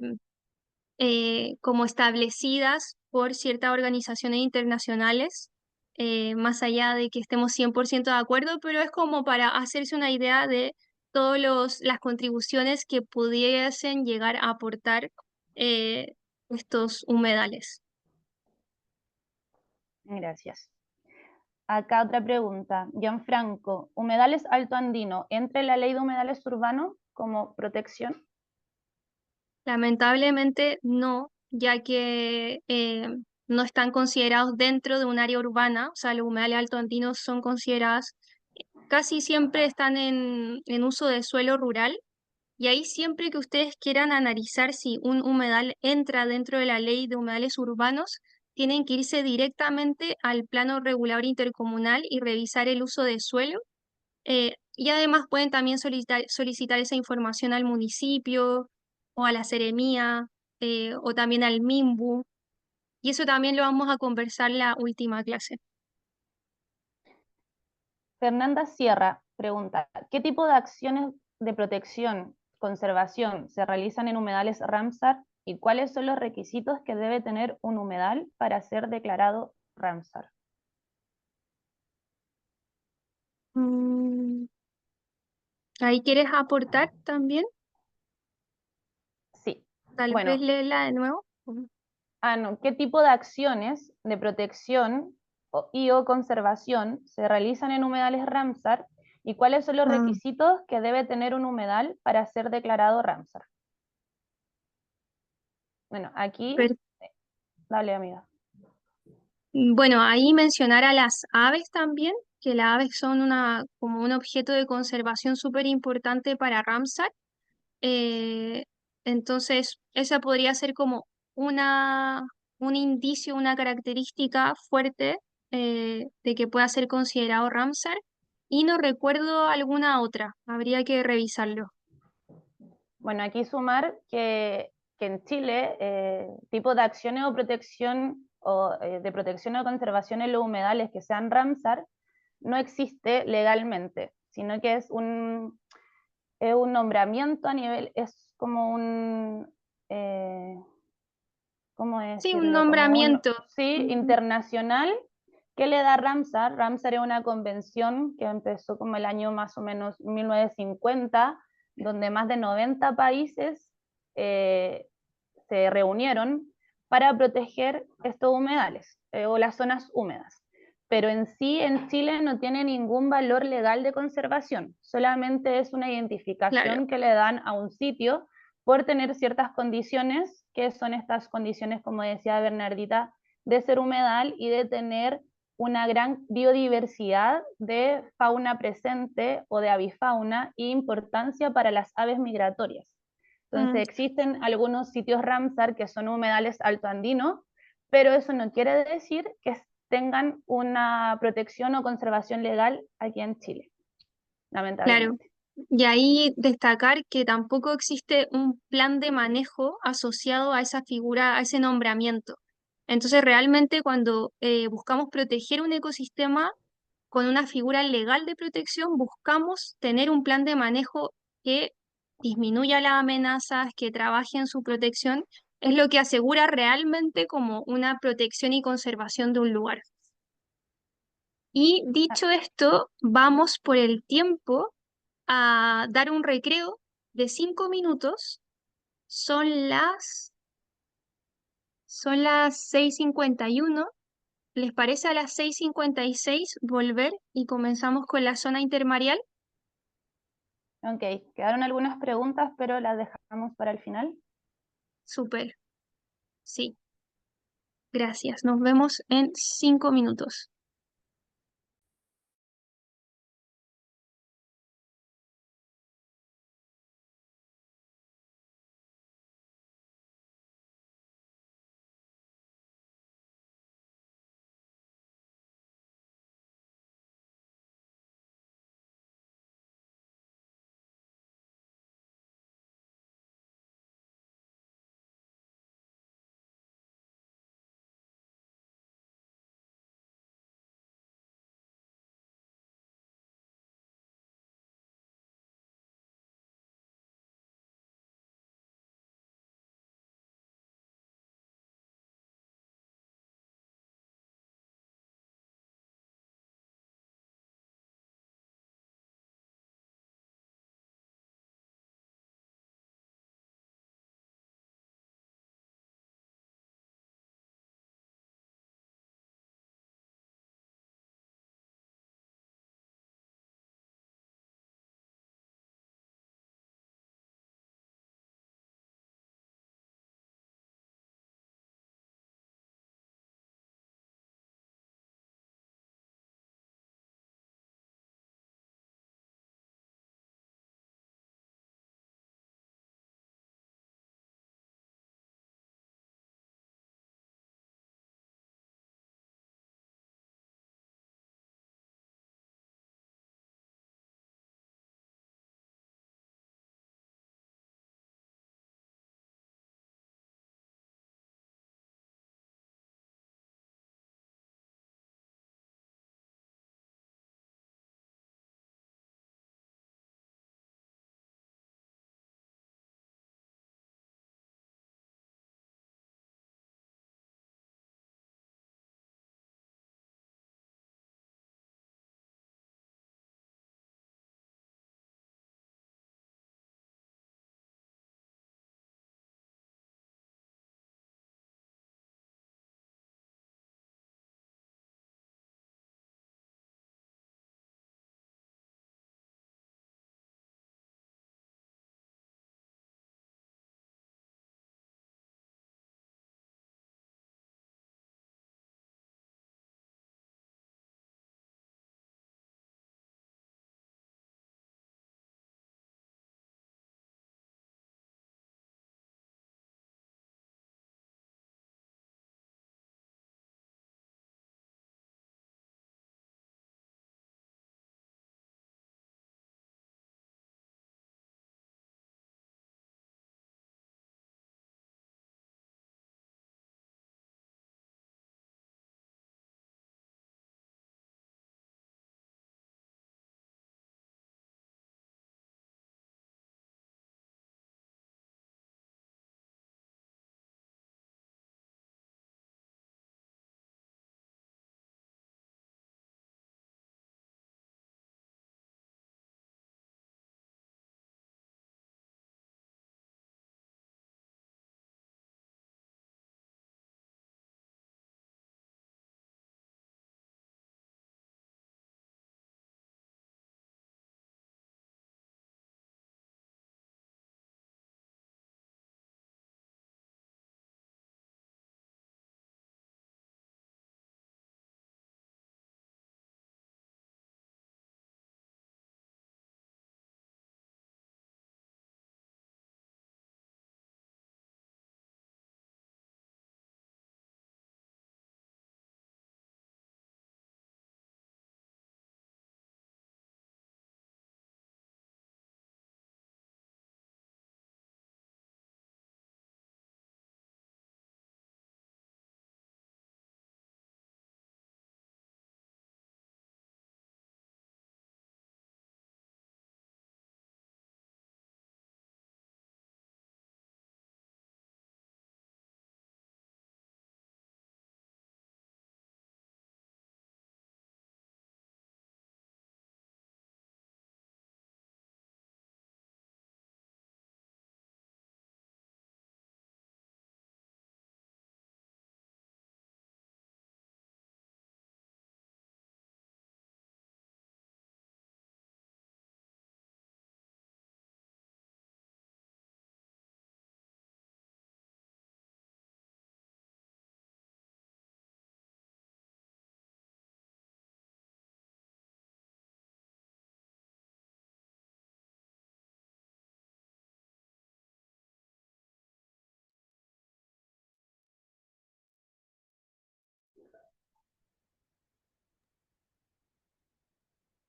como establecidas por ciertas organizaciones internacionales, más allá de que estemos 100% de acuerdo, pero es como para hacerse una idea de todas las contribuciones que pudiesen llegar a aportar estos humedales. Gracias. Acá otra pregunta. Gianfranco, ¿humedales alto andino entra en la ley de humedales urbanos como protección? Lamentablemente no, ya que no están considerados dentro de un área urbana, o sea, los humedales altoandinos son consideradas, casi siempre están en uso de suelo rural, y ahí siempre que ustedes quieran analizar si un humedal entra dentro de la ley de humedales urbanos, tienen que irse directamente al plano regulador intercomunal y revisar el uso de suelo. Y además pueden también solicitar esa información al municipio o a la seremía o también al MIMBU. Y eso también lo vamos a conversar la última clase. Fernanda Sierra pregunta, ¿qué tipo de acciones de protección, conservación se realizan en humedales Ramsar y cuáles son los requisitos que debe tener un humedal para ser declarado Ramsar? Mm, ¿Ahí quieres aportar también? Sí, Tal vez bueno, léela de nuevo. no, ¿qué tipo de acciones de protección y o conservación se realizan en humedales Ramsar y cuáles son los Ah, requisitos que debe tener un humedal para ser declarado Ramsar? Bueno, aquí, per- dale amiga. bueno, ahí mencionar a las aves también, que las aves son como un objeto de conservación súper importante para Ramsar. Eh, entonces, esa podría ser como una, un indicio, una característica fuerte de que pueda ser considerado Ramsar. Y no recuerdo alguna otra, habría que revisarlo. Bueno, aquí sumar que en Chile, tipo de acciones o protección o de protección o conservación en los humedales que sean Ramsar no existe legalmente, sino que es un nombramiento a nivel, es como un, eh, ¿cómo Sí, un decirlo? Como un, nombramiento. sí, Ujú. internacional que le da Ramsar. Ramsar es una convención que empezó como el año más o menos 1950, donde más de 90 países eh, se reunieron para proteger estos humedales o las zonas húmedas. Pero en sí, en Chile no tiene ningún valor legal de conservación, solamente es una Claro. identificación que le dan a un sitio por tener ciertas condiciones, que son estas condiciones, como decía Bernardita, de ser humedal y de tener una gran biodiversidad de fauna presente o de avifauna e importancia para las aves migratorias. Mm, Entonces existen algunos sitios Ramsar que son humedales altoandinos, pero eso no quiere decir que tengan una protección o conservación legal aquí en Chile, claro. lamentablemente. Y ahí destacar que tampoco existe un plan de manejo asociado a esa figura, a ese nombramiento. Entonces, realmente cuando buscamos proteger un ecosistema con una figura legal de protección, buscamos tener un plan de manejo que disminuya las amenazas, que trabaje en su protección, es lo que asegura realmente como una protección y conservación de un lugar. Y Ah, dicho esto, vamos por el tiempo a dar un recreo de 5 minutos. Son las 6:51. ¿Les parece a las 6:56 volver y comenzamos con la zona intermareal? ok, quedaron algunas preguntas, pero las dejamos para el final. Súper, sí, gracias. Nos vemos en 5 minutos.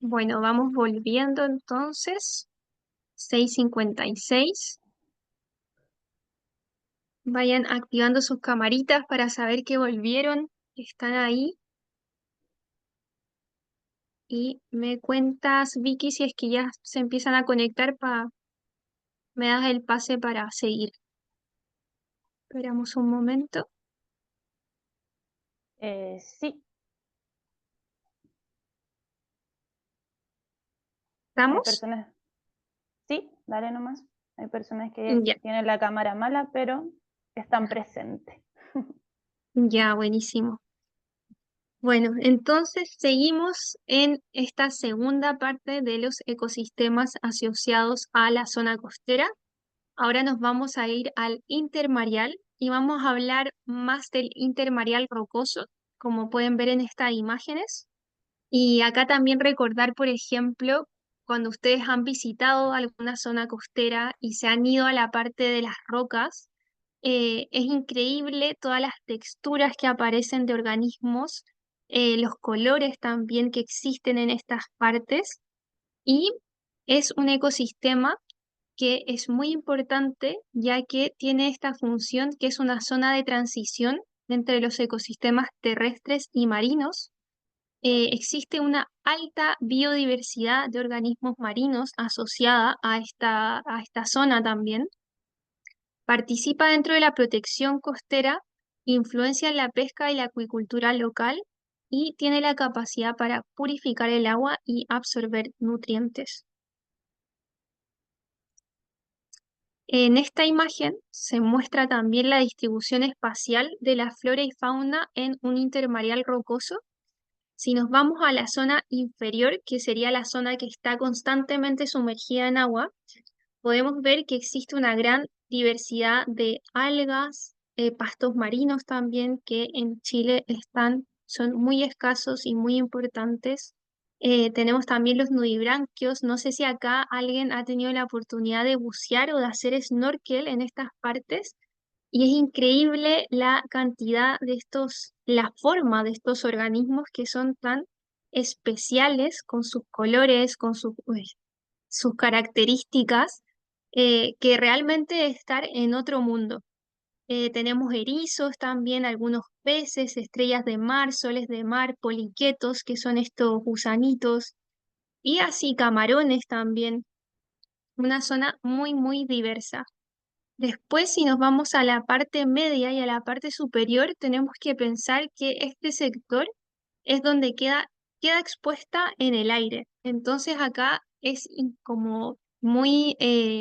Bueno, vamos volviendo entonces. 6:56. Vayan activando sus camaritas para saber que volvieron, que están ahí. Y me cuentas, Vicky, si es que ya se empiezan a conectar, me das el pase para seguir. Esperamos un momento. Sí, hay ¿Estamos? personas, sí, dale nomás. Hay personas que Ya, tienen la cámara mala, pero están presentes. ya, buenísimo. Bueno, entonces seguimos en esta segunda parte de los ecosistemas asociados a la zona costera. Ahora nos vamos a ir al intermareal y vamos a hablar más del intermareal rocoso, como pueden ver en estas imágenes. Y acá también recordar, por ejemplo, cuando ustedes han visitado alguna zona costera y se han ido a la parte de las rocas, es increíble todas las texturas que aparecen de organismos, los colores también que existen en estas partes, y es un ecosistema que es muy importante ya que tiene esta función que es una zona de transición entre los ecosistemas terrestres y marinos. Existe una alta biodiversidad de organismos marinos asociada a esta zona también. Participa dentro de la protección costera, influencia en la pesca y la acuicultura local y tiene la capacidad para purificar el agua y absorber nutrientes. En esta imagen se muestra también la distribución espacial de la flora y fauna en un intermareal rocoso. Si nos vamos a la zona inferior, que sería la zona que está constantemente sumergida en agua, podemos ver que existe una gran diversidad de algas, pastos marinos también, que en Chile son muy escasos y muy importantes. Tenemos también los nudibranquios. No sé si acá alguien ha tenido la oportunidad de bucear o de hacer snorkel en estas partes. Y es increíble la cantidad de la forma de estos organismos que son tan especiales con sus colores, con sus características, que realmente estar en otro mundo. Tenemos erizos también, algunos peces, estrellas de mar, soles de mar, poliquetos, que son estos gusanitos, y así camarones también. Una zona muy, muy diversa. Después, si nos vamos a la parte media y a la parte superior, tenemos que pensar que este sector es donde queda expuesta en el aire. Entonces acá es como muy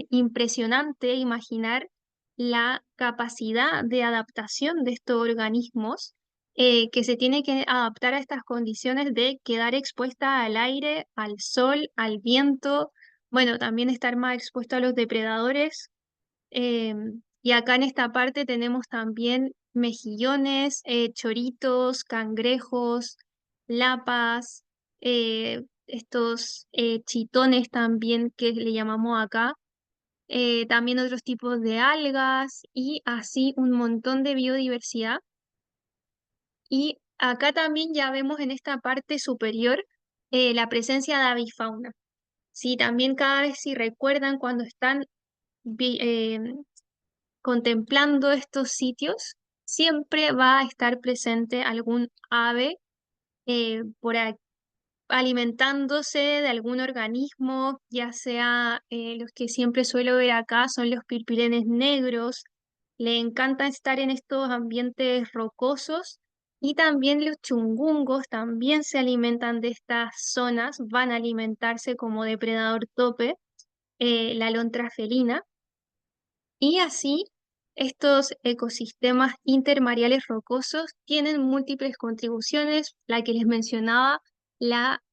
impresionante imaginar la capacidad de adaptación de estos organismos, que se tiene que adaptar a estas condiciones de quedar expuesta al aire, al sol, al viento, bueno, también estar más expuesto a los depredadores. Y acá en esta parte tenemos también mejillones, choritos, cangrejos, lapas, estos chitones también que le llamamos acá, también otros tipos de algas y así un montón de biodiversidad. Y acá también ya vemos en esta parte superior la presencia de avifauna. Sí, también cada vez si recuerdan cuando están vi- contemplando estos sitios, siempre va a estar presente algún ave por ahí alimentándose de algún organismo, ya sea los que siempre suelo ver acá son los pirpirenes negros. Le encanta estar en estos ambientes rocosos y también los chungungos también se alimentan de estas zonas, van a alimentarse como depredador tope, la alondra felina. Y así, estos ecosistemas intermareales rocosos tienen múltiples contribuciones, la que les mencionaba, la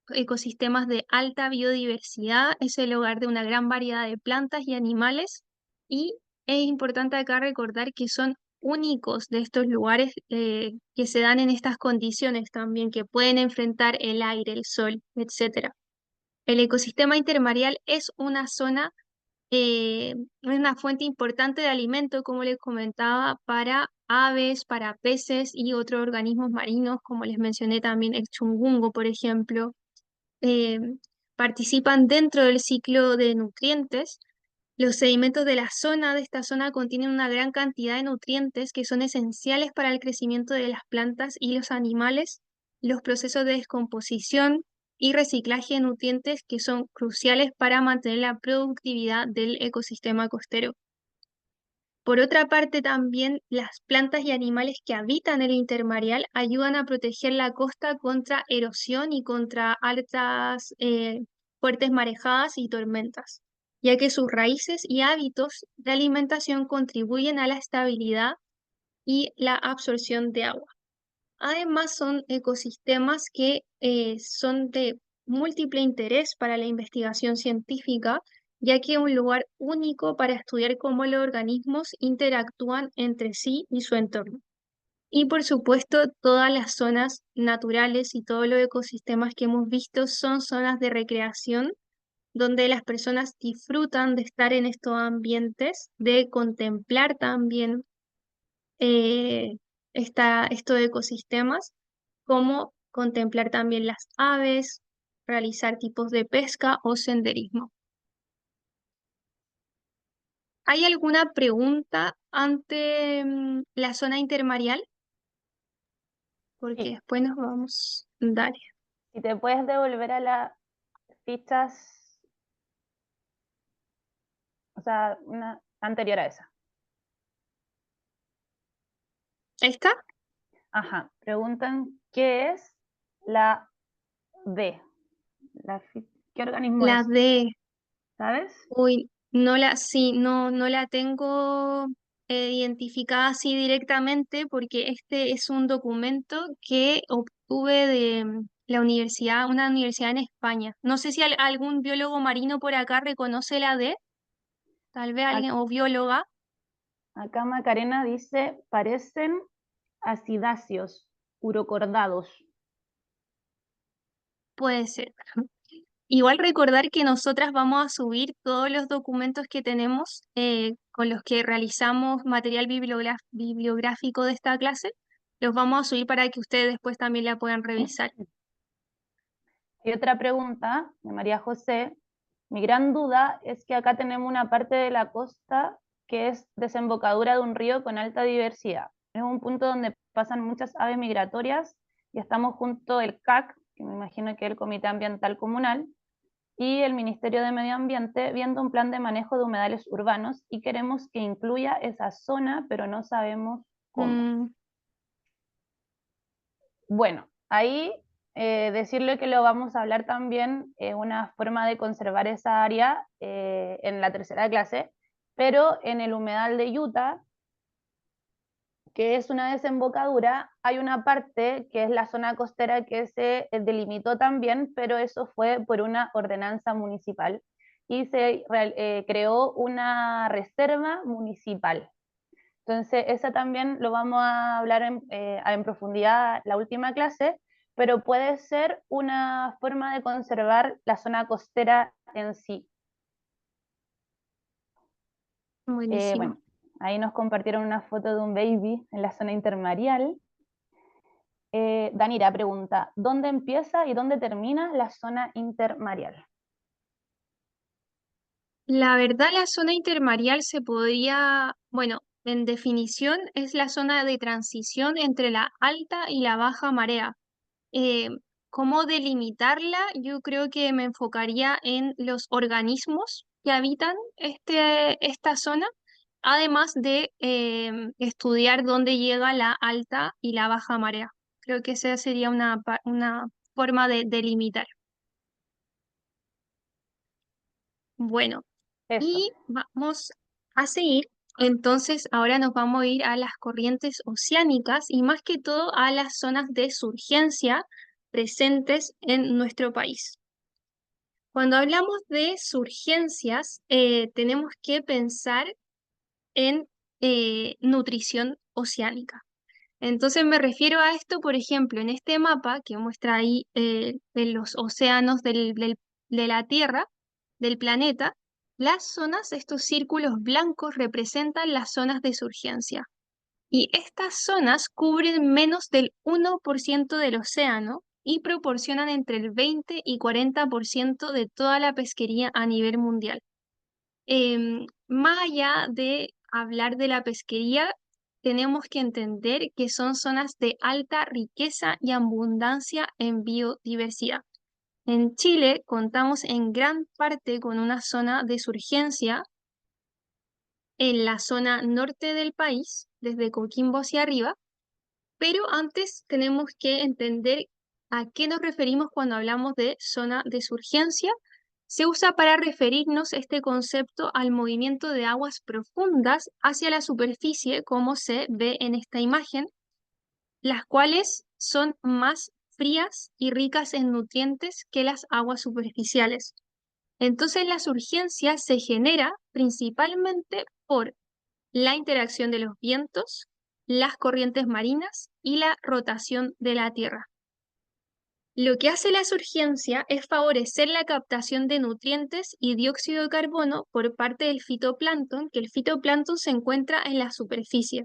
ecosistemas de alta biodiversidad, es el hogar de una gran variedad de plantas y animales, y es importante acá recordar que son únicos de estos lugares, que se dan en estas condiciones también, que pueden enfrentar el aire, el sol, etcétera. El ecosistema intermareal es una zona, una fuente importante de alimento, como les comentaba, para aves, para peces y otros organismos marinos, como les mencioné también el chungungo, por ejemplo. participan dentro del ciclo de nutrientes. Los sedimentos de esta zona contienen una gran cantidad de nutrientes que son esenciales para el crecimiento de las plantas y los animales, los procesos de descomposición y reciclaje de nutrientes que son cruciales para mantener la productividad del ecosistema costero. Por otra parte, también las plantas y animales que habitan el intermareal ayudan a proteger la costa contra erosión y contra altas, fuertes marejadas y tormentas, ya que sus raíces y hábitos de alimentación contribuyen a la estabilidad y la absorción de agua. Además, son ecosistemas que son de múltiple interés para la investigación científica, ya que es un lugar único para estudiar cómo los organismos interactúan entre sí y su entorno. Y por supuesto, todas las zonas naturales y todos los ecosistemas que hemos visto son zonas de recreación donde las personas disfrutan de estar en estos ambientes, de contemplar también eh, estos ecosistemas, como contemplar también las aves, realizar tipos de pesca o senderismo. ¿Hay alguna pregunta ante la zona intermareal? Porque Sí. después nos vamos. Dale. Si te puedes devolver a las fichas, o sea, una anterior a esa. ¿Está? Ajá, preguntan qué es la D. ¿Qué organismo La es? D. ¿Sabes? Uy, sí, no la tengo identificada así directamente porque este es un documento que obtuve de la universidad, una universidad en España. No sé si algún biólogo marino por acá reconoce la D, tal vez alguien, o bióloga, Acá Macarena dice, parecen acidáceos, urocordados. puede ser. Igual recordar que nosotras vamos a subir todos los documentos que tenemos con los que realizamos material bibliográfico de esta clase, los vamos a subir para que ustedes después también la puedan revisar. Y otra pregunta de María José. Mi gran duda es que acá tenemos una parte de la costa que es desembocadura de un río con alta diversidad. Es un punto donde pasan muchas aves migratorias y estamos junto al CAC, que me imagino que es el Comité Ambiental Comunal, y el Ministerio de Medio Ambiente viendo un plan de manejo de humedales urbanos y queremos que incluya esa zona, pero no sabemos cómo. Mm, Bueno, ahí decirle que lo vamos a hablar también, una forma de conservar esa área en la tercera clase, pero en el humedal de Utah, que es una desembocadura, hay una parte que es la zona costera que se delimitó también, pero eso fue por una ordenanza municipal y se creó una reserva municipal. Entonces, esa también lo vamos a hablar en profundidad la última clase, pero puede ser una forma de conservar la zona costera en sí. buenísimo. Bueno, ahí nos compartieron una foto de un baby en la zona intermareal. Danira pregunta, ¿dónde empieza y dónde termina la zona intermareal? La verdad, la zona intermareal se podría, bueno, en definición es la zona de transición entre la alta y la baja marea. Eh, ¿Cómo delimitarla? Yo creo que me enfocaría en los organismos que habitan esta zona, además de estudiar dónde llega la alta y la baja marea. Creo que esa sería una forma de delimitar. Bueno, Eso. y vamos a seguir. Entonces, ahora nos vamos a ir a las corrientes oceánicas y más que todo a las zonas de surgencia presentes en nuestro país. Cuando hablamos de surgencias, tenemos que pensar en nutrición oceánica. Entonces me refiero a esto, por ejemplo, en este mapa que muestra ahí de los océanos de la Tierra, del planeta, las zonas, estos círculos blancos representan las zonas de surgencia. Y estas zonas cubren menos del 1% del océano y proporcionan entre el 20 y 40% de toda la pesquería a nivel mundial. Más allá de hablar de la pesquería, tenemos que entender que son zonas de alta riqueza y abundancia en biodiversidad. En Chile contamos en gran parte con una zona de surgencia en la zona norte del país, desde Coquimbo hacia arriba, pero antes tenemos que entender a qué nos referimos cuando hablamos de zona de surgencia. Se usa para referirnos este concepto al movimiento de aguas profundas hacia la superficie, como se ve en esta imagen, las cuales son más frías y ricas en nutrientes que las aguas superficiales. Entonces la surgencia se genera principalmente por la interacción de los vientos, las corrientes marinas y la rotación de la Tierra. Lo que hace la surgencia es favorecer la captación de nutrientes y dióxido de carbono por parte del fitoplancton, que el fitoplancton se encuentra en la superficie,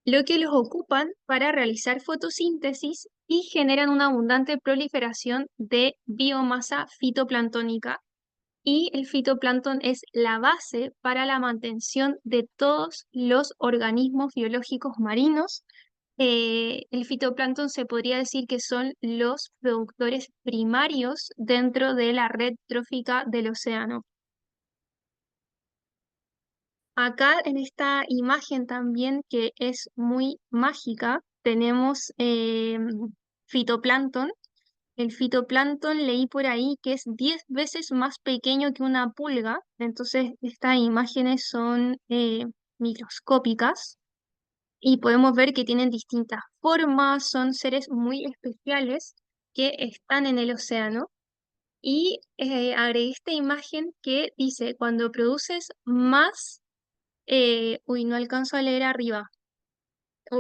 lo que los ocupan para realizar fotosíntesis y generan una abundante proliferación de biomasa fitoplanctónica. Y el fitoplancton es la base para la mantención de todos los organismos biológicos marinos. El fitoplancton se podría decir que son los productores primarios dentro de la red trófica del océano. Acá en esta imagen también, que es muy mágica, tenemos fitoplancton. El fitoplancton leí por ahí que es 10 veces más pequeño que una pulga, entonces estas imágenes son microscópicas y podemos ver que tienen distintas formas, son seres muy especiales que están en el océano. Y agregué esta imagen que dice, cuando produces más, no alcanzo a leer arriba,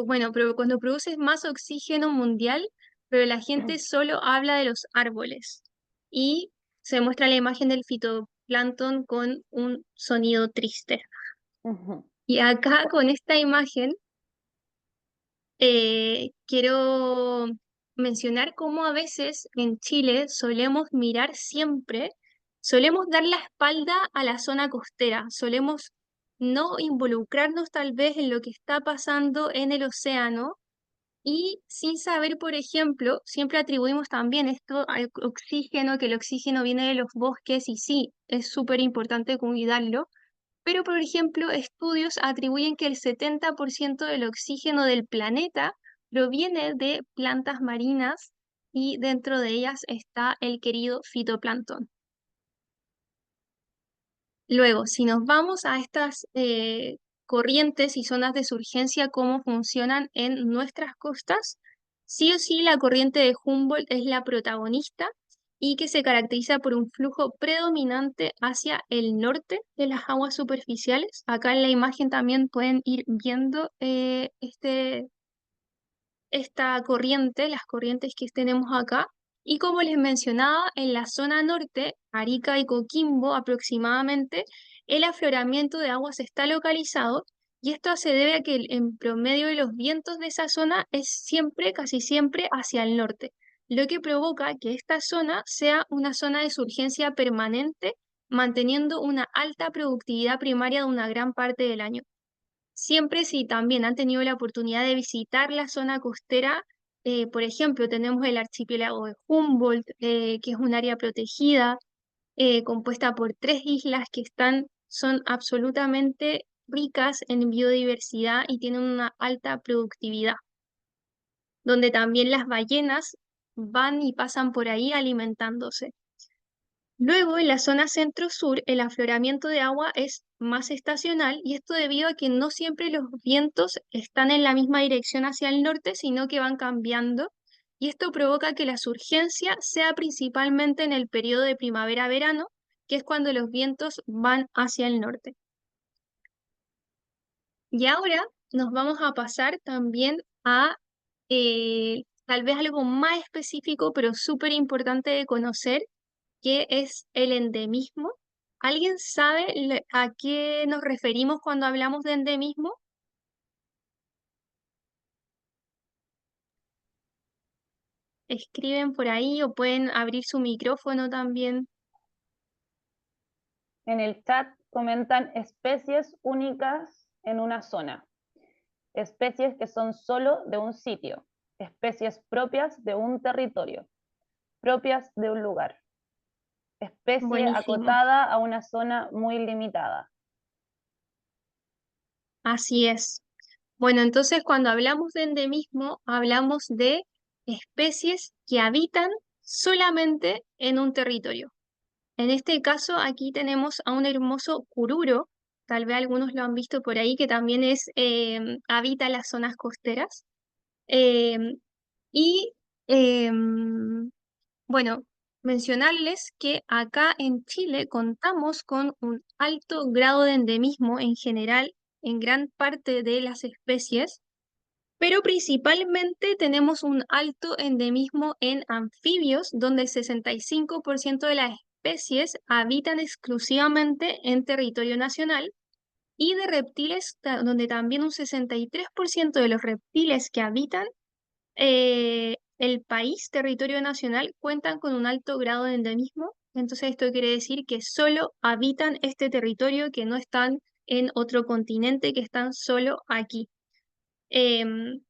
bueno, pero cuando produces más oxígeno mundial, pero la gente solo habla de los árboles. Y se muestra la imagen del fitoplancton con un sonido triste. Ujú. Y acá con esta imagen quiero mencionar cómo a veces en Chile solemos dar la espalda a la zona costera, solemos no involucrarnos tal vez en lo que está pasando en el océano y sin saber, por ejemplo, siempre atribuimos también esto al oxígeno, que el oxígeno viene de los bosques y sí, es súper importante cuidarlo, pero por ejemplo, estudios atribuyen que el 70% del oxígeno del planeta proviene de plantas marinas y dentro de ellas está el querido fitoplancton. Luego, si nos vamos a estas corrientes y zonas de surgencia, cómo funcionan en nuestras costas, sí o sí la corriente de Humboldt es la protagonista y que se caracteriza por un flujo predominante hacia el norte de las aguas superficiales. Acá en la imagen también pueden ir viendo esta corriente, las corrientes que tenemos acá. Y como les mencionaba, en la zona norte, Arica y Coquimbo aproximadamente, el afloramiento de aguas está localizado y esto se debe a que en promedio de los vientos de esa zona es siempre, casi siempre, hacia el norte, lo que provoca que esta zona sea una zona de surgencia permanente, manteniendo una alta productividad primaria de una gran parte del año. Siempre si también han tenido la oportunidad de visitar la zona costera, por ejemplo, tenemos el archipiélago de Humboldt, que es un área protegida, compuesta por 3 islas que son absolutamente ricas en biodiversidad y tienen una alta productividad, donde también las ballenas van y pasan por ahí alimentándose. Luego, en la zona centro-sur, el afloramiento de agua es más estacional y esto debido a que no siempre los vientos están en la misma dirección hacia el norte, sino que van cambiando y esto provoca que la surgencia sea principalmente en el periodo de primavera-verano, que es cuando los vientos van hacia el norte. Y ahora nos vamos a pasar también a tal vez algo más específico, pero súper importante de conocer, ¿qué es el endemismo? ¿Alguien sabe a qué nos referimos cuando hablamos de endemismo? escriben por ahí o pueden abrir su micrófono también. En el chat comentan especies únicas en una zona, especies que son solo de un sitio, especies propias de un territorio, propias de un lugar, especie Buenísimo. acotada a una zona muy limitada. Así es. Bueno, entonces cuando hablamos de endemismo, hablamos de especies que habitan solamente en un territorio. En este caso, aquí tenemos a un hermoso cururo, tal vez algunos lo han visto por ahí, que también habita las zonas costeras. Em, y bueno, mencionarles que acá en Chile contamos con un alto grado de endemismo en general en gran parte de las especies, pero principalmente tenemos un alto endemismo en anfibios, donde el 65% de las especies habitan exclusivamente en territorio nacional, y de reptiles, donde también un 63% de los reptiles que habitan el país, territorio nacional, cuentan con un alto grado de endemismo. Entonces esto quiere decir que solo habitan este territorio, que no están en otro continente, que están solo aquí. Em,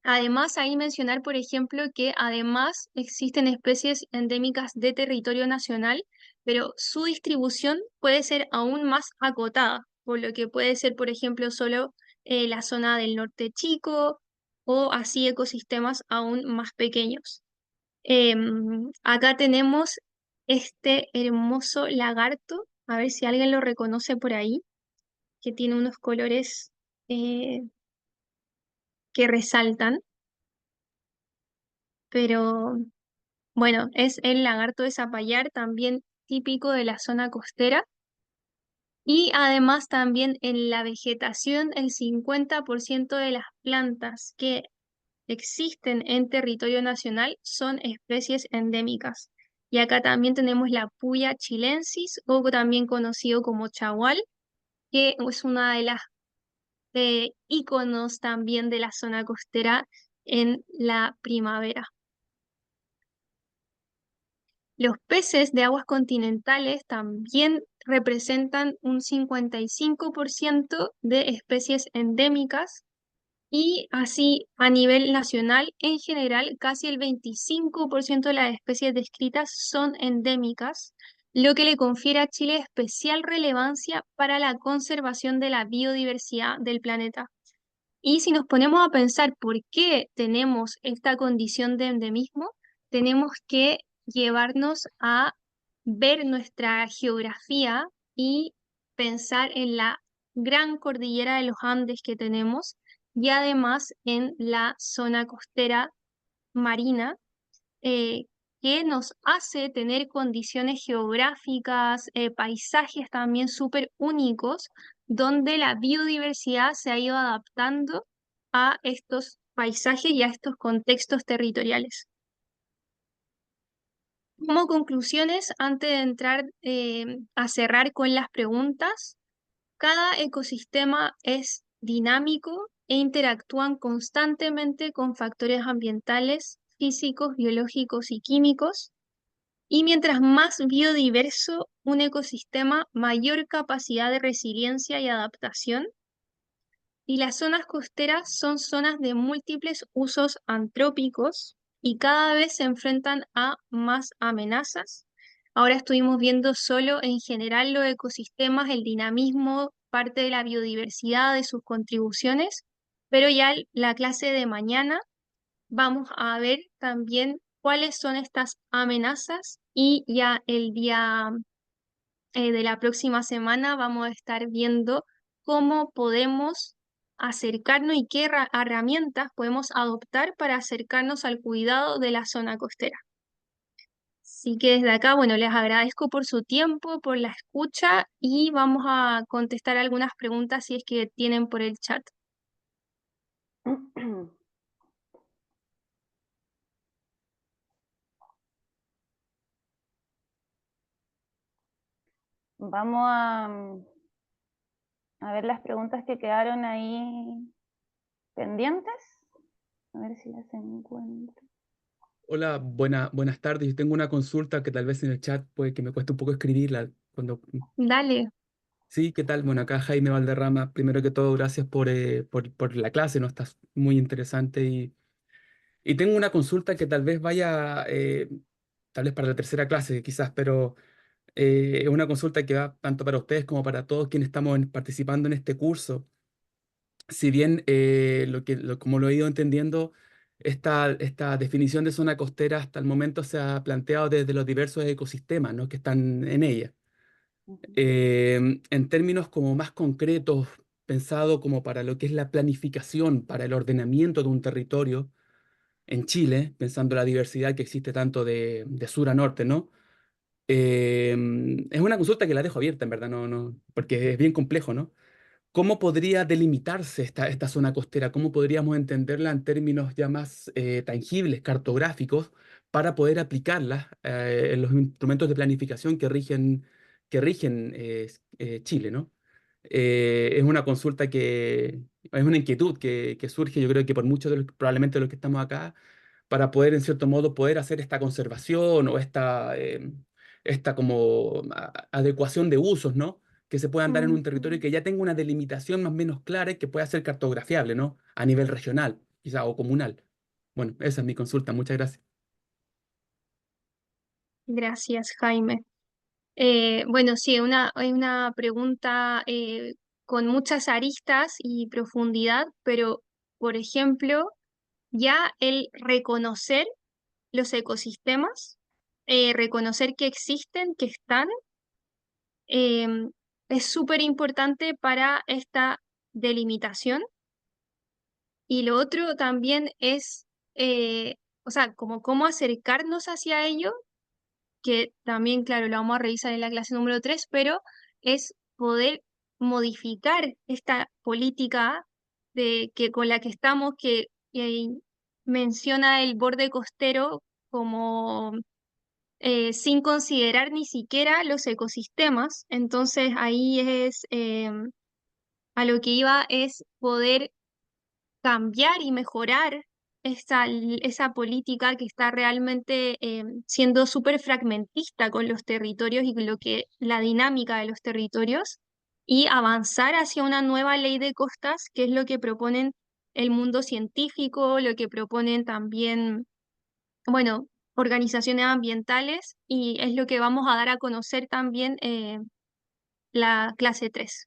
Además, ahí mencionar, por ejemplo, que además existen especies endémicas de territorio nacional, pero su distribución puede ser aún más acotada, por lo que puede ser, por ejemplo, solo la zona del norte chico o así ecosistemas aún más pequeños. Acá tenemos este hermoso lagarto, a ver si alguien lo reconoce por ahí, que tiene unos colores eh, que resaltan, pero bueno, es el lagarto de Zapallar, también típico de la zona costera. Y además también en la vegetación, el 50% de las plantas que existen en territorio nacional son especies endémicas. Y acá también tenemos la Puya chilensis, o también conocido como chagual, que es una de las íconos también de la zona costera en la primavera. Los peces de aguas continentales también representan un 55% de especies endémicas, y así a nivel nacional, en general, casi el 25% de las especies descritas son endémicas, lo que le confiere a Chile especial relevancia para la conservación de la biodiversidad del planeta. Y si nos ponemos a pensar por qué tenemos esta condición de endemismo, tenemos que llevarnos a ver nuestra geografía y pensar en la gran cordillera de los Andes que tenemos, y además en la zona costera marina, eh, que nos hace tener condiciones geográficas, paisajes también súper únicos, donde la biodiversidad se ha ido adaptando a estos paisajes y a estos contextos territoriales. Como conclusiones, antes de entrar a cerrar con las preguntas, cada ecosistema es dinámico e interactúan constantemente con factores ambientales, físicos, biológicos y químicos. Y mientras más biodiverso un ecosistema, mayor capacidad de resiliencia y adaptación. Y las zonas costeras son zonas de múltiples usos antrópicos y cada vez se enfrentan a más amenazas. Ahora estuvimos viendo solo en general los ecosistemas, el dinamismo, parte de la biodiversidad, de sus contribuciones, pero ya la clase de mañana vamos a ver también cuáles son estas amenazas, y ya el día de la próxima semana vamos a estar viendo cómo podemos acercarnos y qué herramientas podemos adoptar para acercarnos al cuidado de la zona costera. Así que desde acá, bueno, les agradezco por su tiempo, por la escucha, y vamos a contestar algunas preguntas si es que tienen por el chat. Vamos a ver las preguntas que quedaron ahí pendientes. A ver si las encuentro. Hola, buenas tardes. Yo tengo una consulta que tal vez en el chat puede que me cueste un poco escribirla. Dale, Sí, ¿qué tal? Bueno, acá Jaime Valderrama. Primero que todo, gracias por la clase, ¿no? Está muy interesante y tengo una consulta que tal vez vaya, tal vez para la tercera clase, quizás, pero es una consulta que va tanto para ustedes como para todos quienes estamos participando en este curso. Si bien como lo he ido entendiendo, esta definición de zona costera hasta el momento se ha planteado desde los diversos ecosistemas, ¿no?, que están en ella. Ujú. En términos como más concretos, pensado como para lo que es la planificación, para el ordenamiento de un territorio en Chile, pensando la diversidad que existe tanto de sur a norte, ¿no? Es una consulta que la dejo abierta, en verdad, porque es bien complejo, ¿no? ¿Cómo podría delimitarse esta zona costera? ¿Cómo podríamos entenderla en términos ya más tangibles, cartográficos, para poder aplicarla en los instrumentos de planificación que rigen Chile, ¿no? Es una consulta es una inquietud que surge, yo creo que por muchos probablemente de los que estamos acá, para poder, en cierto modo, poder hacer esta conservación o esta como adecuación de usos, ¿no?, que se puedan dar en un territorio ujú. que ya tenga una delimitación más o menos clara y que pueda ser cartografiable, ¿no?, a nivel regional, quizá, o comunal. Bueno, esa es mi consulta. Muchas gracias. Gracias, Jaime. Bueno, sí, es una pregunta con muchas aristas y profundidad, pero, por ejemplo, ya el reconocer los ecosistemas, reconocer que existen, que están, em, es súper importante para esta delimitación. Y lo otro también es, o sea, como cómo acercarnos hacia ello, que también, claro, lo vamos a revisar en la clase número 3, pero es poder modificar esta política con la que estamos, que menciona el borde costero como sin considerar ni siquiera los ecosistemas. Entonces ahí a lo que iba es poder cambiar y mejorar esa política que está realmente siendo súper fragmentista con los territorios y con la dinámica de los territorios, y avanzar hacia una nueva ley de costas, que es lo que proponen el mundo científico, lo que proponen también, bueno, organizaciones ambientales, y es lo que vamos a dar a conocer también la clase 3.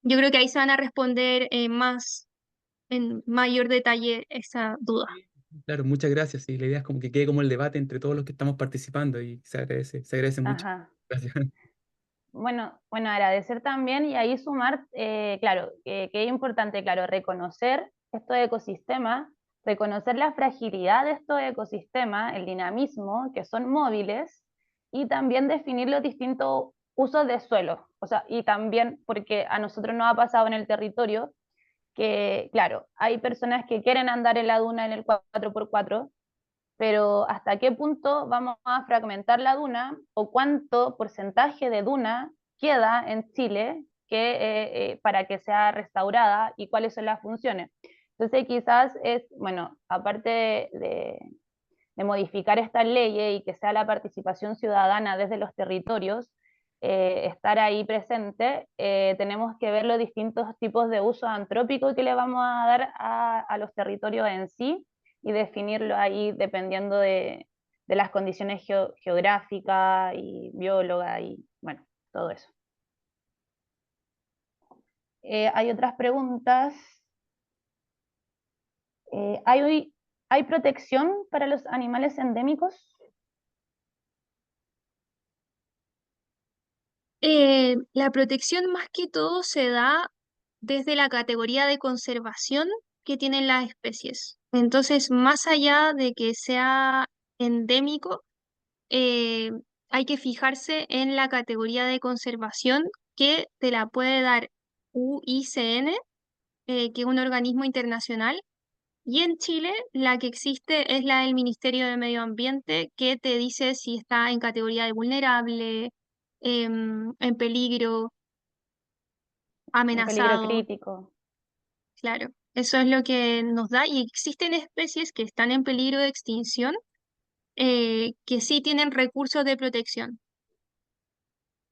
Yo creo que ahí se van a responder más en mayor detalle esa duda. Sí. Claro, muchas gracias. Y la idea es como que quede como el debate entre todos los que estamos participando y se agradece mucho. Ajá. Gracias. Bueno, agradecer también y ahí sumar, claro, que es importante, claro, reconocer estos ecosistemas, reconocer la fragilidad de estos ecosistemas, el dinamismo, que son móviles, y también definir los distintos usos de suelo. O sea, y también porque a nosotros nos ha pasado en el territorio que, claro, hay personas que quieren andar en la duna en el 4x4, pero ¿hasta qué punto vamos a fragmentar la duna o cuánto porcentaje de duna queda en Chile para que sea restaurada y cuáles son las funciones? Entonces quizás es, bueno, aparte de modificar estas leyes y que sea la participación ciudadana desde los territorios, estar ahí presente, tenemos que ver los distintos tipos de uso antrópico que le vamos a dar a los territorios en sí y definirlo ahí dependiendo de las condiciones geográficas y biólogas y bueno, todo eso. Hay otras preguntas. ¿Hay protección para los animales endémicos? La protección más que todo se da desde la categoría de conservación que tienen las especies. Entonces, más allá de que sea endémico, eh, hay que fijarse en la categoría de conservación que te la puede dar UICN, que es un organismo internacional. Y en Chile, la que existe es la del Ministerio de Medio Ambiente, que te dice si está en categoría de vulnerable, en peligro, En peligro amenazado, crítico. claro. Eso es lo que nos da, y existen especies que están en peligro de extinción, que sí tienen recursos de protección.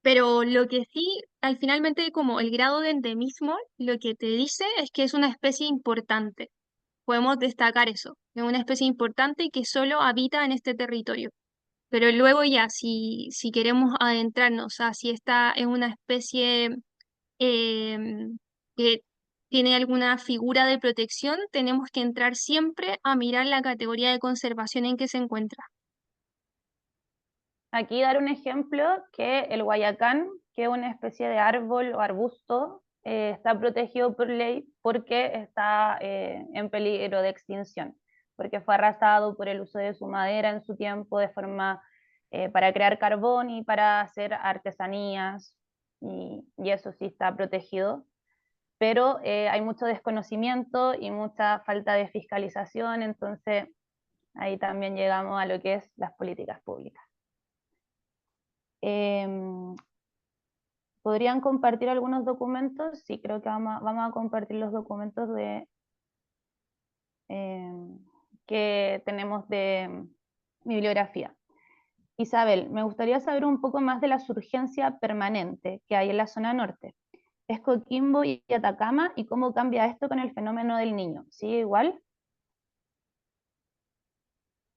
Pero lo que sí, al finalmente, como el grado de endemismo, lo que te dice es que es una especie importante. Podemos destacar eso, es una especie importante y que solo habita en este territorio. Pero luego ya, si queremos adentrarnos a si esta es una especie que tiene alguna figura de protección, tenemos que entrar siempre a mirar la categoría de conservación en que se encuentra. Aquí dar un ejemplo que el guayacán, que es una especie de árbol o arbusto, está protegido por ley porque está en peligro de extinción, porque fue arrasado por el uso de su madera en su tiempo de forma para crear carbón y para hacer artesanías, y eso sí está protegido, pero hay mucho desconocimiento y mucha falta de fiscalización, entonces ahí también llegamos a lo que es las políticas públicas. ¿Podrían compartir algunos documentos? Sí, creo que vamos a compartir los documentos que tenemos de bibliografía. Isabel, me gustaría saber un poco más de la surgencia permanente que hay en la zona norte. ¿Es Coquimbo y Atacama? ¿Y cómo cambia esto con el fenómeno del Niño? ¿Sigue igual?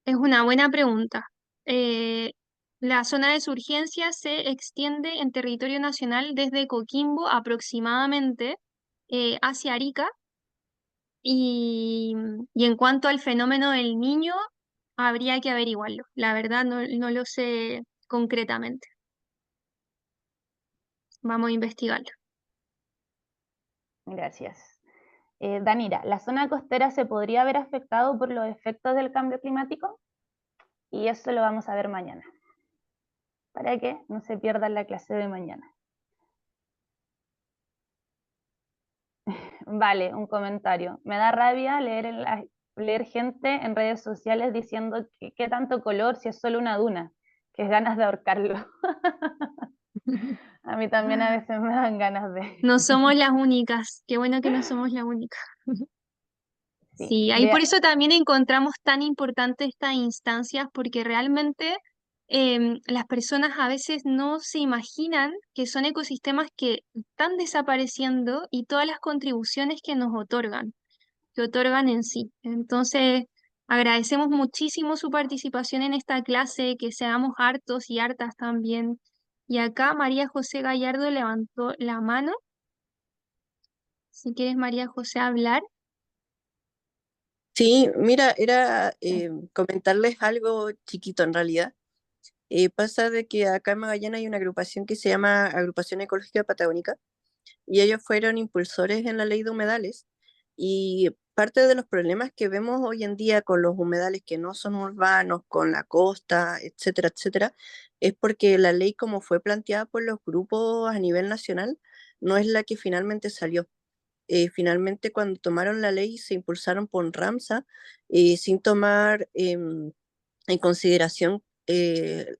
Es una buena pregunta. Eh, la zona de surgencia se extiende en territorio nacional desde Coquimbo aproximadamente hacia Arica, y, y en cuanto al fenómeno del Niño, habría que averiguarlo. La verdad no lo sé concretamente. Vamos a investigarlo. Gracias. Danira, ¿la zona costera se podría haber afectado por los efectos del cambio climático? Y eso lo vamos a ver mañana, para que no se pierdan la clase de mañana. Vale, un comentario. Me da rabia leer gente en redes sociales diciendo que qué tanto color si es solo una duna, que es ganas de ahorcarlo. A mí también a veces me dan ganas de... No somos las únicas. Qué bueno que no somos las únicas. Sí, Sí, ahí por eso también encontramos tan importante estas instancias, porque realmente las personas a veces no se imaginan que son ecosistemas que están desapareciendo y todas las contribuciones que otorgan en sí. Entonces, agradecemos muchísimo su participación en esta clase, que seamos hartos y hartas también. Y acá María José Gallardo levantó la mano. Si quieres, María José, hablar. Sí, mira, era comentarles algo chiquito en realidad. Pasa de que acá en Magallanes hay una agrupación que se llama Agrupación Ecológica Patagónica y ellos fueron impulsores en la ley de humedales, y parte de los problemas que vemos hoy en día con los humedales que no son urbanos, con la costa, etcétera, etcétera, es porque la ley como fue planteada por los grupos a nivel nacional no es la que finalmente salió. Finalmente cuando tomaron la ley se impulsaron por Ramsa, sin tomar en consideración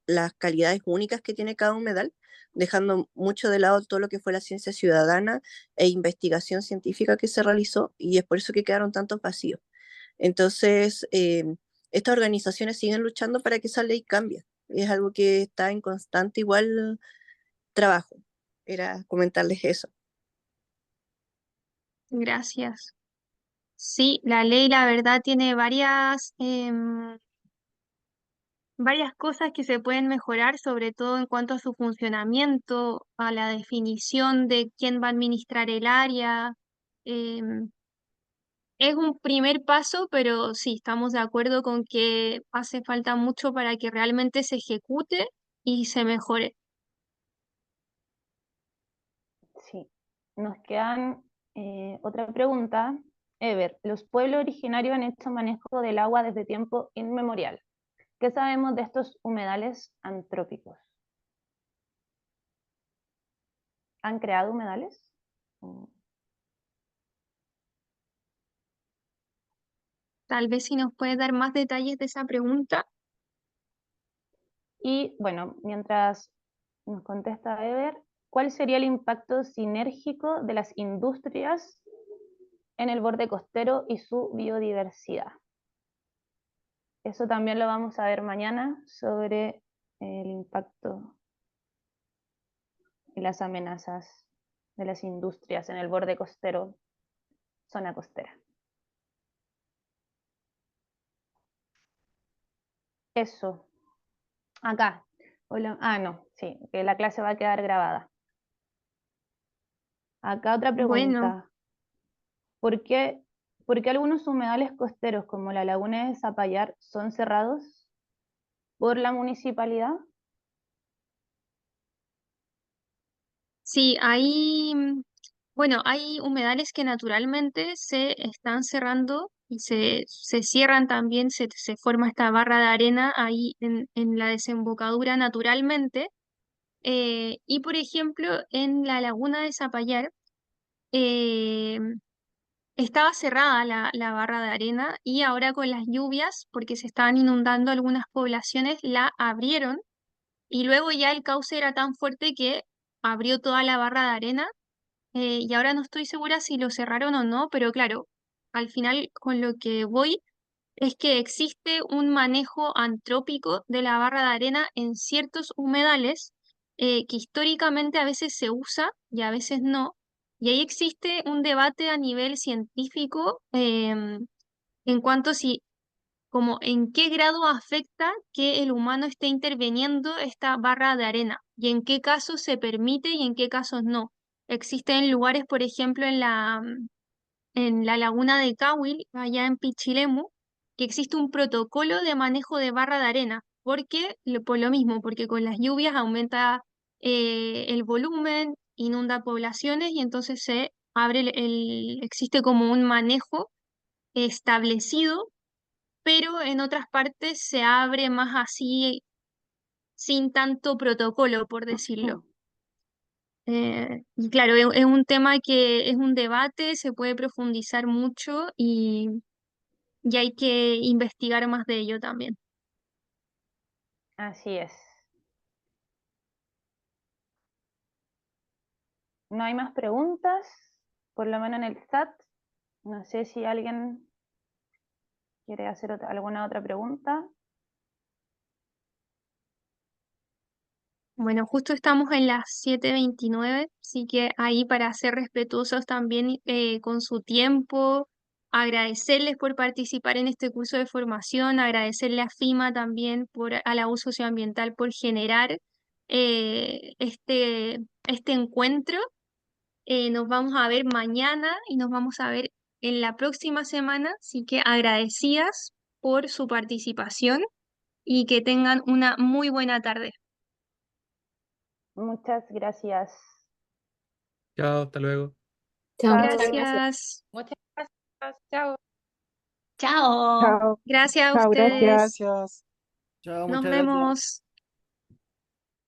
las calidades únicas que tiene cada humedal, dejando mucho de lado todo lo que fue la ciencia ciudadana e investigación científica que se realizó, y es por eso que quedaron tantos vacíos. Entonces, estas organizaciones siguen luchando para que esa ley cambie. Es algo que está en constante igual trabajo. Era comentarles eso. Gracias. Sí, la ley, la verdad, tiene varias cosas que se pueden mejorar, sobre todo en cuanto a su funcionamiento, a la definición de quién va a administrar el área. em, es un primer paso, pero sí, estamos de acuerdo con que hace falta mucho para que realmente se ejecute y se mejore. Sí, nos quedan otra pregunta. Ever, los pueblos originarios han hecho manejo del agua desde tiempo inmemorial. ¿Qué sabemos de estos humedales antrópicos? ¿Han creado humedales? Tal vez si nos puedes dar más detalles de esa pregunta. Y bueno, mientras nos contesta Ever, ¿cuál sería el impacto sinérgico de las industrias en el borde costero y su biodiversidad. Eso también lo vamos a ver mañana sobre el impacto y las amenazas de las industrias en el borde costero, zona costera. Eso. Acá. No, sí, que la clase va a quedar grabada. Acá otra Bueno, pregunta. ¿Por qué algunos humedales costeros como la laguna de Zapallar son cerrados por la municipalidad? sí, bueno, hay humedales que naturalmente se están cerrando y se cierran también, se forma esta barra de arena ahí en la desembocadura naturalmente. Y por ejemplo, en la laguna de Zapallar eh, estaba cerrada la barra de arena y ahora con las lluvias, porque se estaban inundando algunas poblaciones, la abrieron y luego ya el cauce era tan fuerte que abrió toda la barra de arena. Y ahora no estoy segura si lo cerraron o no, pero claro, al final con lo que voy es que existe un manejo antrópico de la barra de arena en ciertos humedales que históricamente a veces se usa y a veces no. Y ahí existe un debate a nivel científico en cuanto a si, como en qué grado afecta que el humano esté interviniendo esta barra de arena y en qué casos se permite y en qué casos no. Existen lugares, por ejemplo, en la laguna de Cahuil, allá en Pichilemu, que existe un protocolo de manejo de barra de arena, por lo mismo, porque con las lluvias aumenta el volumen, inunda poblaciones y entonces se abre existe como un manejo establecido, pero en otras partes se abre más así, sin tanto protocolo, por decirlo. Y claro, es un tema que es un debate, se puede profundizar mucho y hay que investigar más de ello también. Así es. No hay más preguntas, por lo menos en el chat. No sé si alguien quiere hacer alguna otra pregunta. Bueno, justo estamos en las 7:29, así que ahí para ser respetuosos también con su tiempo, agradecerles por participar en este curso de formación, agradecerle a FIMA también a la U Socioambiental por generar este encuentro. Nos vamos a ver mañana y nos vamos a ver en la próxima semana, así que agradecidas por su participación y que tengan una muy buena tarde. Muchas gracias. Chao, hasta luego. Chao, Chao. muchas gracias. Gracias. Muchas gracias. Chao. Chao. Chao, Gracias a chao, ustedes. gracias. Chao, Nos muchas gracias. vemos.